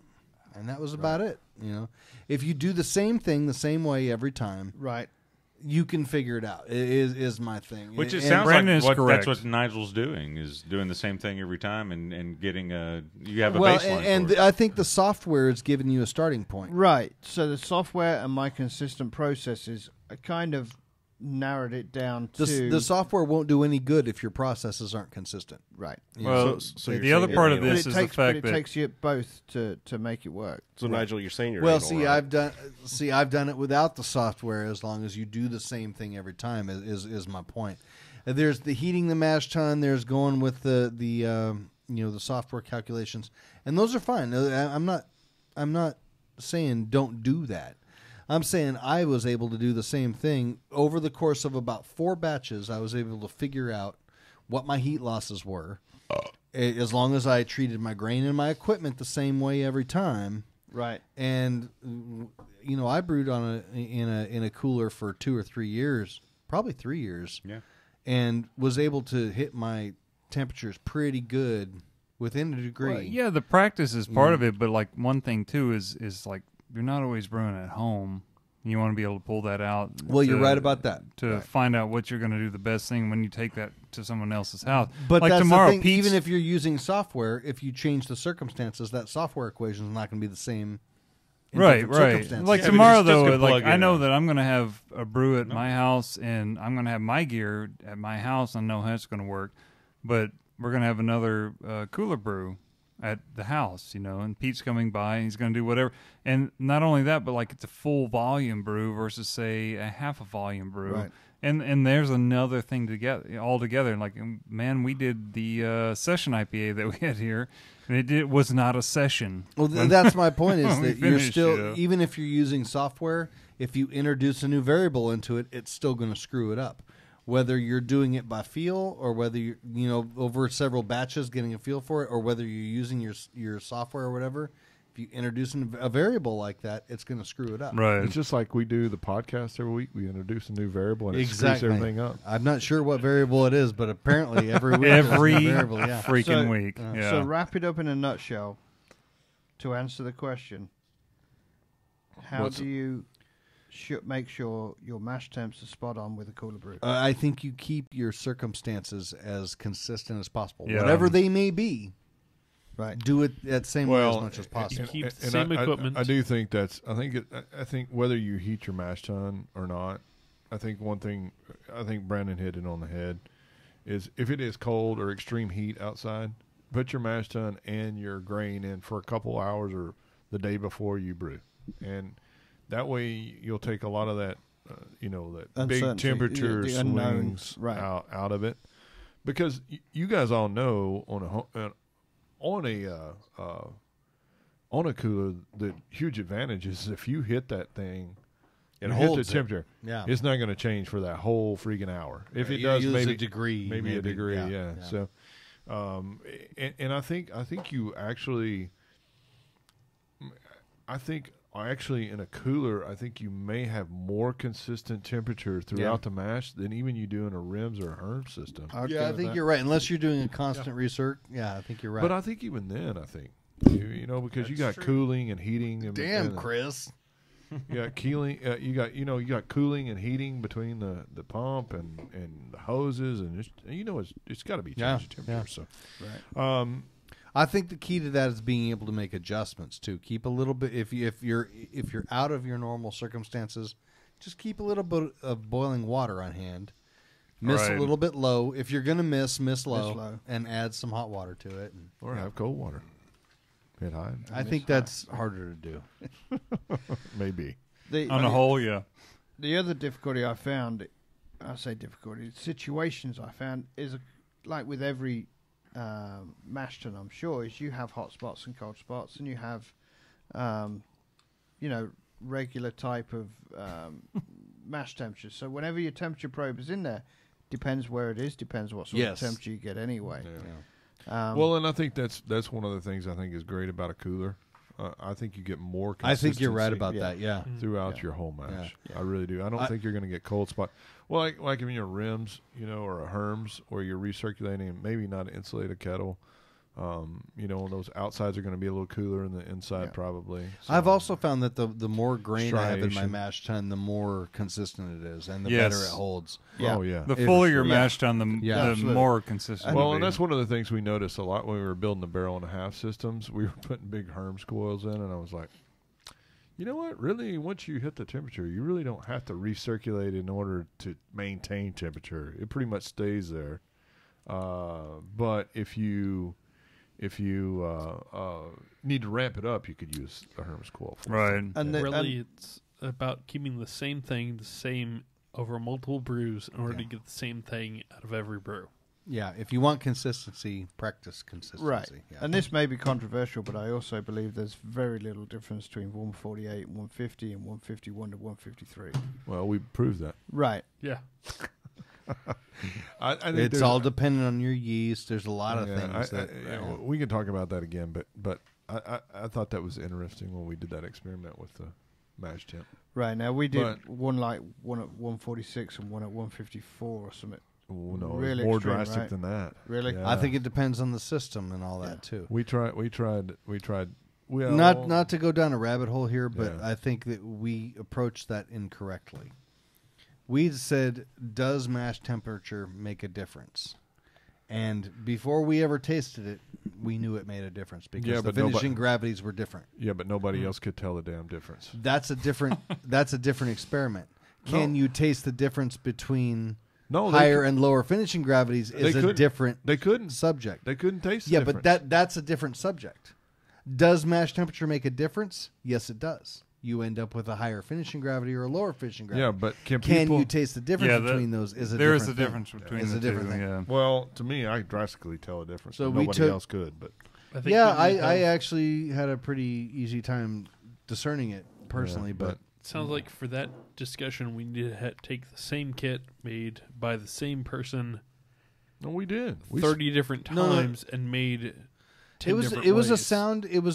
and that was about it. You know, if you do the same thing the same way every time,
right.
you can figure it out. It is my thing.
Which it
And-
sounds
Brandon
like
is
that's
correct.
what Nigel's doing, is doing the same thing every time and getting you have a
well,
baseline
and
for it.
I think the software is giving you a starting point.
Right. So the software and my consistent processes kind of narrowed it down to
The software won't do any good if your processes aren't consistent.
right.
You know,
Well,
So you're
the other
saying
part
you're
of
able-
this
But
is
it
the
takes,
fact that
takes you both to make it work.
So Nigel, you're saying you're
well,
anal,
see,
right?
I've done it without the software. As long as you do the same thing every time, is my point. There's the heating the mash tun. There's going with the software calculations, and those are fine. I'm not saying don't do that. I'm saying I was able to do the same thing over the course of about 4 batches. I was able to figure out what my heat losses were, as long as I treated my grain and my equipment the same way every time.
Right.
And I brewed in a cooler for 2 or 3 years, probably 3 years.
Yeah.
And was able to hit my temperatures pretty good within a degree.
Well, yeah, the practice is part of it, but like one thing too is like you're not always brewing at home. You want to be able to pull that out.
Well, you're right about that.
To find out what you're going to do the best thing when you take that to someone else's house.
But
like
that's
tomorrow,
the thing.
Pete's-
Even if you're using software, if you change the circumstances, that software equation is not going to be the same. In
right.
different circumstances.
Like
Yeah, but
tomorrow,
it's just
though,
gonna
like
plug
I
in
know
a-
that I'm going to have a brew at my house, and I'm going to have my gear at my house. I know how it's going to work, but we're going to have another cooler brew at the house, and Pete's coming by and he's going to do whatever. And not only that, but like it's a full volume brew versus say a half a volume brew.
Right.
And there's another thing all together. Like, man, we did the session IPA that we had here, and it was not a session.
Well, that's my point. Is
When we
that you're
finish,
still, even if you're using software, if you introduce a new variable into it, it's still going to screw it up. Whether you're doing it by feel, or whether you're over several batches getting a feel for it, or whether you're using your software or whatever, if you introduce a variable like that, it's going to screw it up.
Right.
It's just like we do the podcast every week. We introduce a new variable and it
Exactly.
screws everything up.
I'm not sure what variable it is, but apparently every week there's a
Every
new variable. Yeah.
freaking
So-
week. Yeah.
So wrap it up in a nutshell. To answer the question, how do you make sure your mash temps are spot on with a cooler brew?
I think you keep your circumstances as consistent as possible,
Yeah.
whatever they may be.
Right.
Do it that same way as much as possible.
Keep the
And
same
I
equipment.
do think that's. I think whether you heat your mash tun or not, I think one thing. I think Brandon hit it on the head. Is if it is cold or extreme heat outside, put your mash tun and your grain in for a couple hours or the day before you brew, and that way you'll take a lot of that, that big
Uncertainty,
temperature
the unknown,
swings
right.
out of it, because you guys all know on a cooler, the huge advantage is if you hit that thing,
It
you hit
holds
the
it.
temperature.
Yeah.
It's not going to change for that whole freaking hour. If it
You
does,
use
maybe
a degree,
maybe a degree. Yeah.
yeah.
So, And I think you actually, actually in a cooler, I think you may have more consistent temperature throughout the mash than even you do in a rims or a Herm system.
I'd
Yeah,
go
I
with
think
that.
you're right. Unless you're doing a constant recirc. Yeah, I think you're right.
But I think even then, you know, because you got cooling and heating. And,
Damn,
and
Chris.
you got cooling. You got cooling and heating between the pump and the hoses, and it's got to be changing temperature. So,
Right.
I think the key to that is being able to make adjustments too. Keep a little bit if you're out of your normal circumstances, just keep a little bit of boiling water on hand. Miss
Right.
a little bit low. If you're gonna miss low,
low.
and add some hot water to it. And
or have cold water. Hit high,
I think that's harder to do.
maybe.
On a whole, yeah.
The other difficulty I found, situations I found is like with every mash tun, I'm sure, is you have hot spots and cold spots, and you have, regular type of mash temperatures. So whenever your temperature probe is in there, depends where it is, depends what sort
Yes.
of temperature you get anyway.
Yeah. Well, and I think that's one of the things I think is great about a cooler. I think you get more
I think you're right
consistency
about that. Yeah.
throughout your whole mash.
Yeah.
I really do. I don't think you're going to get cold spot. Well, like in your rims, or a Herms, where you're recirculating and maybe not an insulated kettle. Those outsides are going to be a little cooler than the inside probably. So.
I've also found that the more grain I have in my
Striation.
mash tun, the more consistent it is, and the
Yes.
better it holds.
Oh yeah.
The fuller your
Yeah.
mash tun, the
absolutely.
more consistent.
Well,
it'll
and
be.
that's one of the things we noticed a lot when we were building the barrel and a half systems. We were putting big Herms coils in, and I was like, you know what? Really, once you hit the temperature, you really don't have to recirculate in order to maintain temperature. It pretty much stays there. But if you need to ramp it up, you could use a Hermes coil.
right.
And the,
Really, it's about keeping the same thing the same over multiple brews in order to get the same thing out of every brew.
Yeah, if you want consistency, practice consistency.
right.
Yeah.
And this may be controversial, but I also believe there's very little difference between 148 and 150 and 151 to 153.
Well, we proved that.
Right.
Yeah.
I think
It's
there's-
all dependent on your yeast. There's a lot of things that.
we can talk about that again, but I thought that was interesting when we did that experiment with the mash temp.
Right. Now, we did
But-
one at 146 and one at 154 or something.
Oh, no,
Really
it's more
extreme,
drastic
right?
than that.
Really?
Yeah.
I think it depends on the system and all that too.
we tried. Well,
Not to go down a rabbit hole here, but
Yeah.
I think that we approached that incorrectly. We said, does mash temperature make a difference? And before we ever tasted it, we knew it made a difference because
Yeah,
the
but
finishing gravities were different.
Yeah, but nobody else could tell the damn difference.
That's a different. That's a different experiment. Can you taste the difference between
No,
higher and lower finishing gravities? Is a
couldn't.
different.
They couldn't.
subject.
They couldn't taste.
Yeah,
the
but
difference.
that's a different subject. Does mash temperature make a difference? Yes, it does. You end up with a higher finishing gravity or a lower finishing gravity.
Yeah, but can
Can
people?
you taste the difference
Yeah,
between those? Is a
there is
different
a
thing.
difference between
Is
the
a different
two.
thing.
Yeah.
Well, to me, I drastically tell a difference.
So
So
we
nobody
took-
else could. But
I think
Yeah,
when you
I
have-
actually had a pretty easy time discerning it personally,
Yeah,
but
sounds like for that discussion, we need to take the same kit made by the same person
no, we did. We
30 different
No, no.
times and made 10 different
it was a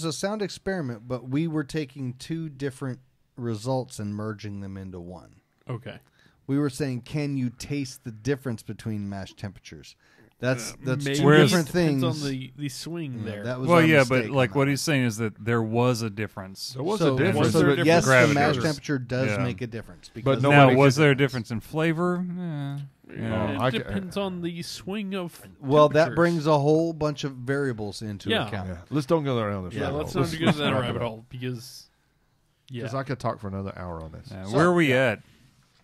ways.
sound experiment, but we were taking two different results and merging them into one.
Okay.
We were saying, can you taste the difference between mash temperatures? That's
Maybe
two
Whereas-
different things.
Depends on the swing
Yeah,
there.
that was
Well,
our
yeah,
mistake
but
on
like
that
what
one.
he's saying is that there was a difference.
There was
So-
a difference.
Was there a
so
difference?
yes, the
Gravity
mash
difference.
temperature does
Yeah.
make a difference.
But
Because
no-
Now,
Nobody
was
could-
there a difference in flavor? Yeah.
Oh,
It depends on the swing of
well, that
temperatures.
brings a whole bunch of variables into
Yeah.
account.
Yeah. Let's don't go around this.
Yeah,
rabbit
let's
hole.
not go down that rabbit hole because
Because I could talk for another hour on this.
Yeah,
So-
where are we at,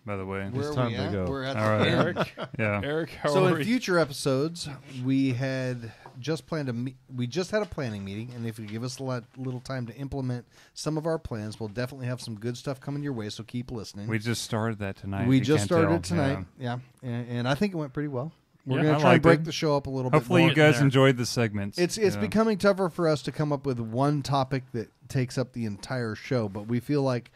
by the way?
Where
It's
are
time
we
to
at?
go.
We're at
All
the
right.
end.
Yeah.
Eric, how
So
are
in
we?
future episodes, we had just planned we just had a planning meeting, and if you give us a little time to implement some of our plans, we'll definitely have some good stuff coming your way. So keep listening.
We just started that tonight.
We
if you
just
can't
started
tell.
tonight, yeah, and I think it went pretty well. We're
Yeah,
going
I
to try and
liked
break
it.
the show up a little
Hopefully,
bit
you
more.
guys
there.
enjoyed the segments.
It's
Yeah.
becoming tougher for us to come up with one topic that takes up the entire show, but we feel like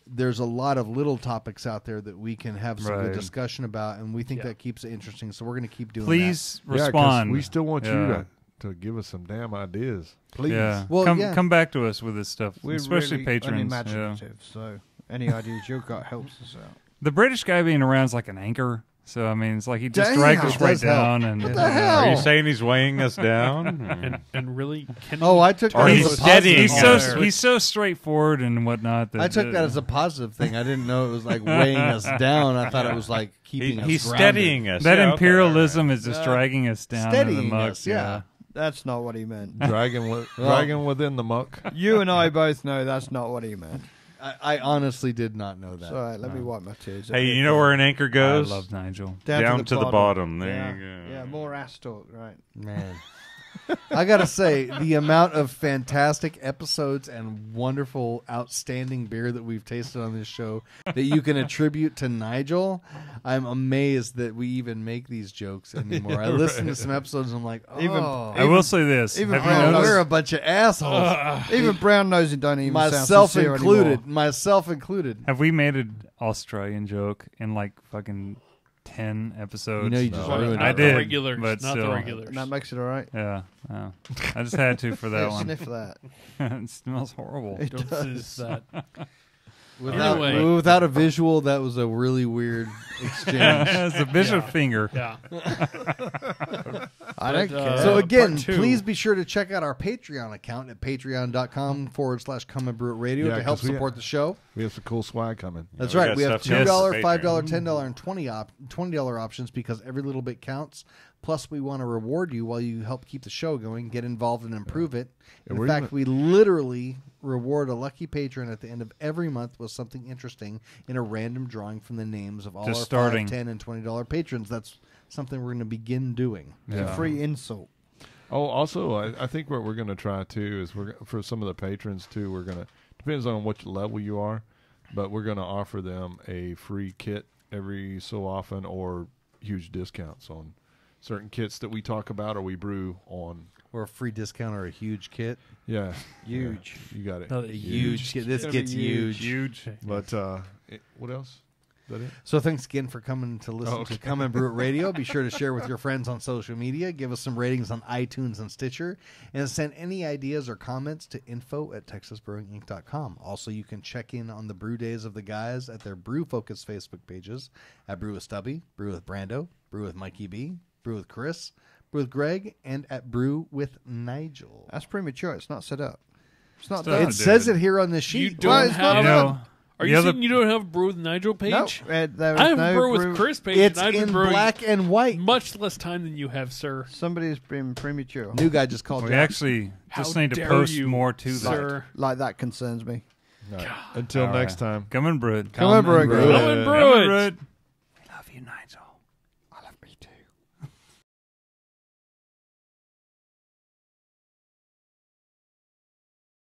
there's a lot of little topics out there that we can have some good
Right.
discussion about, and we think
Yeah.
that keeps it interesting. So we're going to keep doing
Please
Yeah, 'cause
respond.
we still want
Yeah.
you to give us some damn ideas.
Please.
Yeah.
Well,
come back to us with this stuff,
We're
especially
really
patrons. Yeah.
unimaginative, so any ideas you've got helps us out.
The British guy being around is like an anchor. So I mean, it's like he just
Damn,
dragged
it
us right
does help.
down. And
What the hell?
Are you saying he's weighing us down?
And really, can
Oh, I took
Or
that
he's
as a
steadying
positive
us.
thing.
He's so straightforward and whatnot. That
I took that as a positive thing. I didn't know it was like weighing us down. I thought it was like keeping us
He's
grounded.
steadying us.
that
Yeah, okay,
imperialism is just
Yeah.
dragging us down in the
Steadying
muck.
us, yeah.
That's not what he meant.
Dragging within the muck.
You and I both know that's not what he meant.
I honestly did not know that.
So, all right, let me wipe my tears.
Hey, you know where an anchor
I
goes?
love Nigel.
Down to the bottom. There
yeah.
you go.
Yeah, more ass talk, right?
Man. I gotta say, the amount of fantastic episodes and wonderful, outstanding beer that we've tasted on this show that you can attribute to Nigel, I'm amazed that we even make these jokes anymore. I listen to some episodes and I'm like, oh,
I will say this.
even
Have you
Brown
noticed?
we're a bunch of assholes.
Even brown nosing don't even sound
myself
sincere
included.
anymore.
Myself included.
Have we made an Australian joke in like fucking 10 episodes?
You know you just
Not
ruined
I
it.
the
did,
regulars,
but
not
still.
the regulars.
And that makes it all right.
Yeah. Oh. I just had to for that one.
Sniff that.
It smells horrible.
It
Don't
does.
say that.
Without,
Anyway.
without a visual, that was a really weird exchange.
It's a bishop
Yeah.
finger.
Yeah.
I don't
But,
care.
So again,
part two.
please be sure to check out our Patreon account at patreon.com/Come and Brew It Radio
Yeah,
to help
'cause we-
support the show.
We have some cool swag coming.
That's
we
right.
got
We have
stuff
$2,
coming.
$5,
Patreon.
$10, and $20 options because every little bit counts. Plus, we want to reward you while you help keep the show going, get involved, and improve it.
And
In
we're
fact,
even-
we literally reward a lucky patron at the end of every month with something interesting in a random drawing from the names of all
Just
our
starting.
$5, $10, and $20 patrons. That's something we're going to begin doing.
It's a free insult.
Oh, also, I think what we're going to try too is for some of the patrons too. We're going to depends on what level you are, but we're going to offer them a free kit every so often or huge discounts on certain kits that we talk about or we brew on.
Or a free discount or a huge kit.
Yeah,
Huge.
Yeah, you got it.
Another
Huge kit. This
It's gonna
gets
be
huge.
Huge.
But what else? Is that it?
So thanks again for coming to listen to Come and Brew It Radio. Be sure to share with your friends on social media. Give us some ratings on iTunes and Stitcher. And send any ideas or comments to info@texasbrewinginc.com. Also, you can check in on the brew days of the guys at their Brew Focus Facebook pages at Brew with Stubby, Brew with Brando, Brew with Mikey B, Brew with Chris, Brew with Greg, and at Brew with Nigel.
That's premature. It's not set up. It's not
Still
done.
It
dude.
says it here on the
You
sheet.
don't
Well, it's not
have.
You know,
Are
the
you
other-
saying you don't have Brew with Nigel page?
No, there is
I have
no
Brew with Chris page.
It's
and I've been
in
brewing
black and white.
much less time than you have, sir.
Somebody's been premature.
New guy just called
we
Jack.
actually
How
just need to
dare
post
you,
more to that.
sir.
Like that concerns me.
All right. Until
All
next
right.
time.
Come and brew it.
Come and brew it.
brew
Come and brew it.
Come and brew it.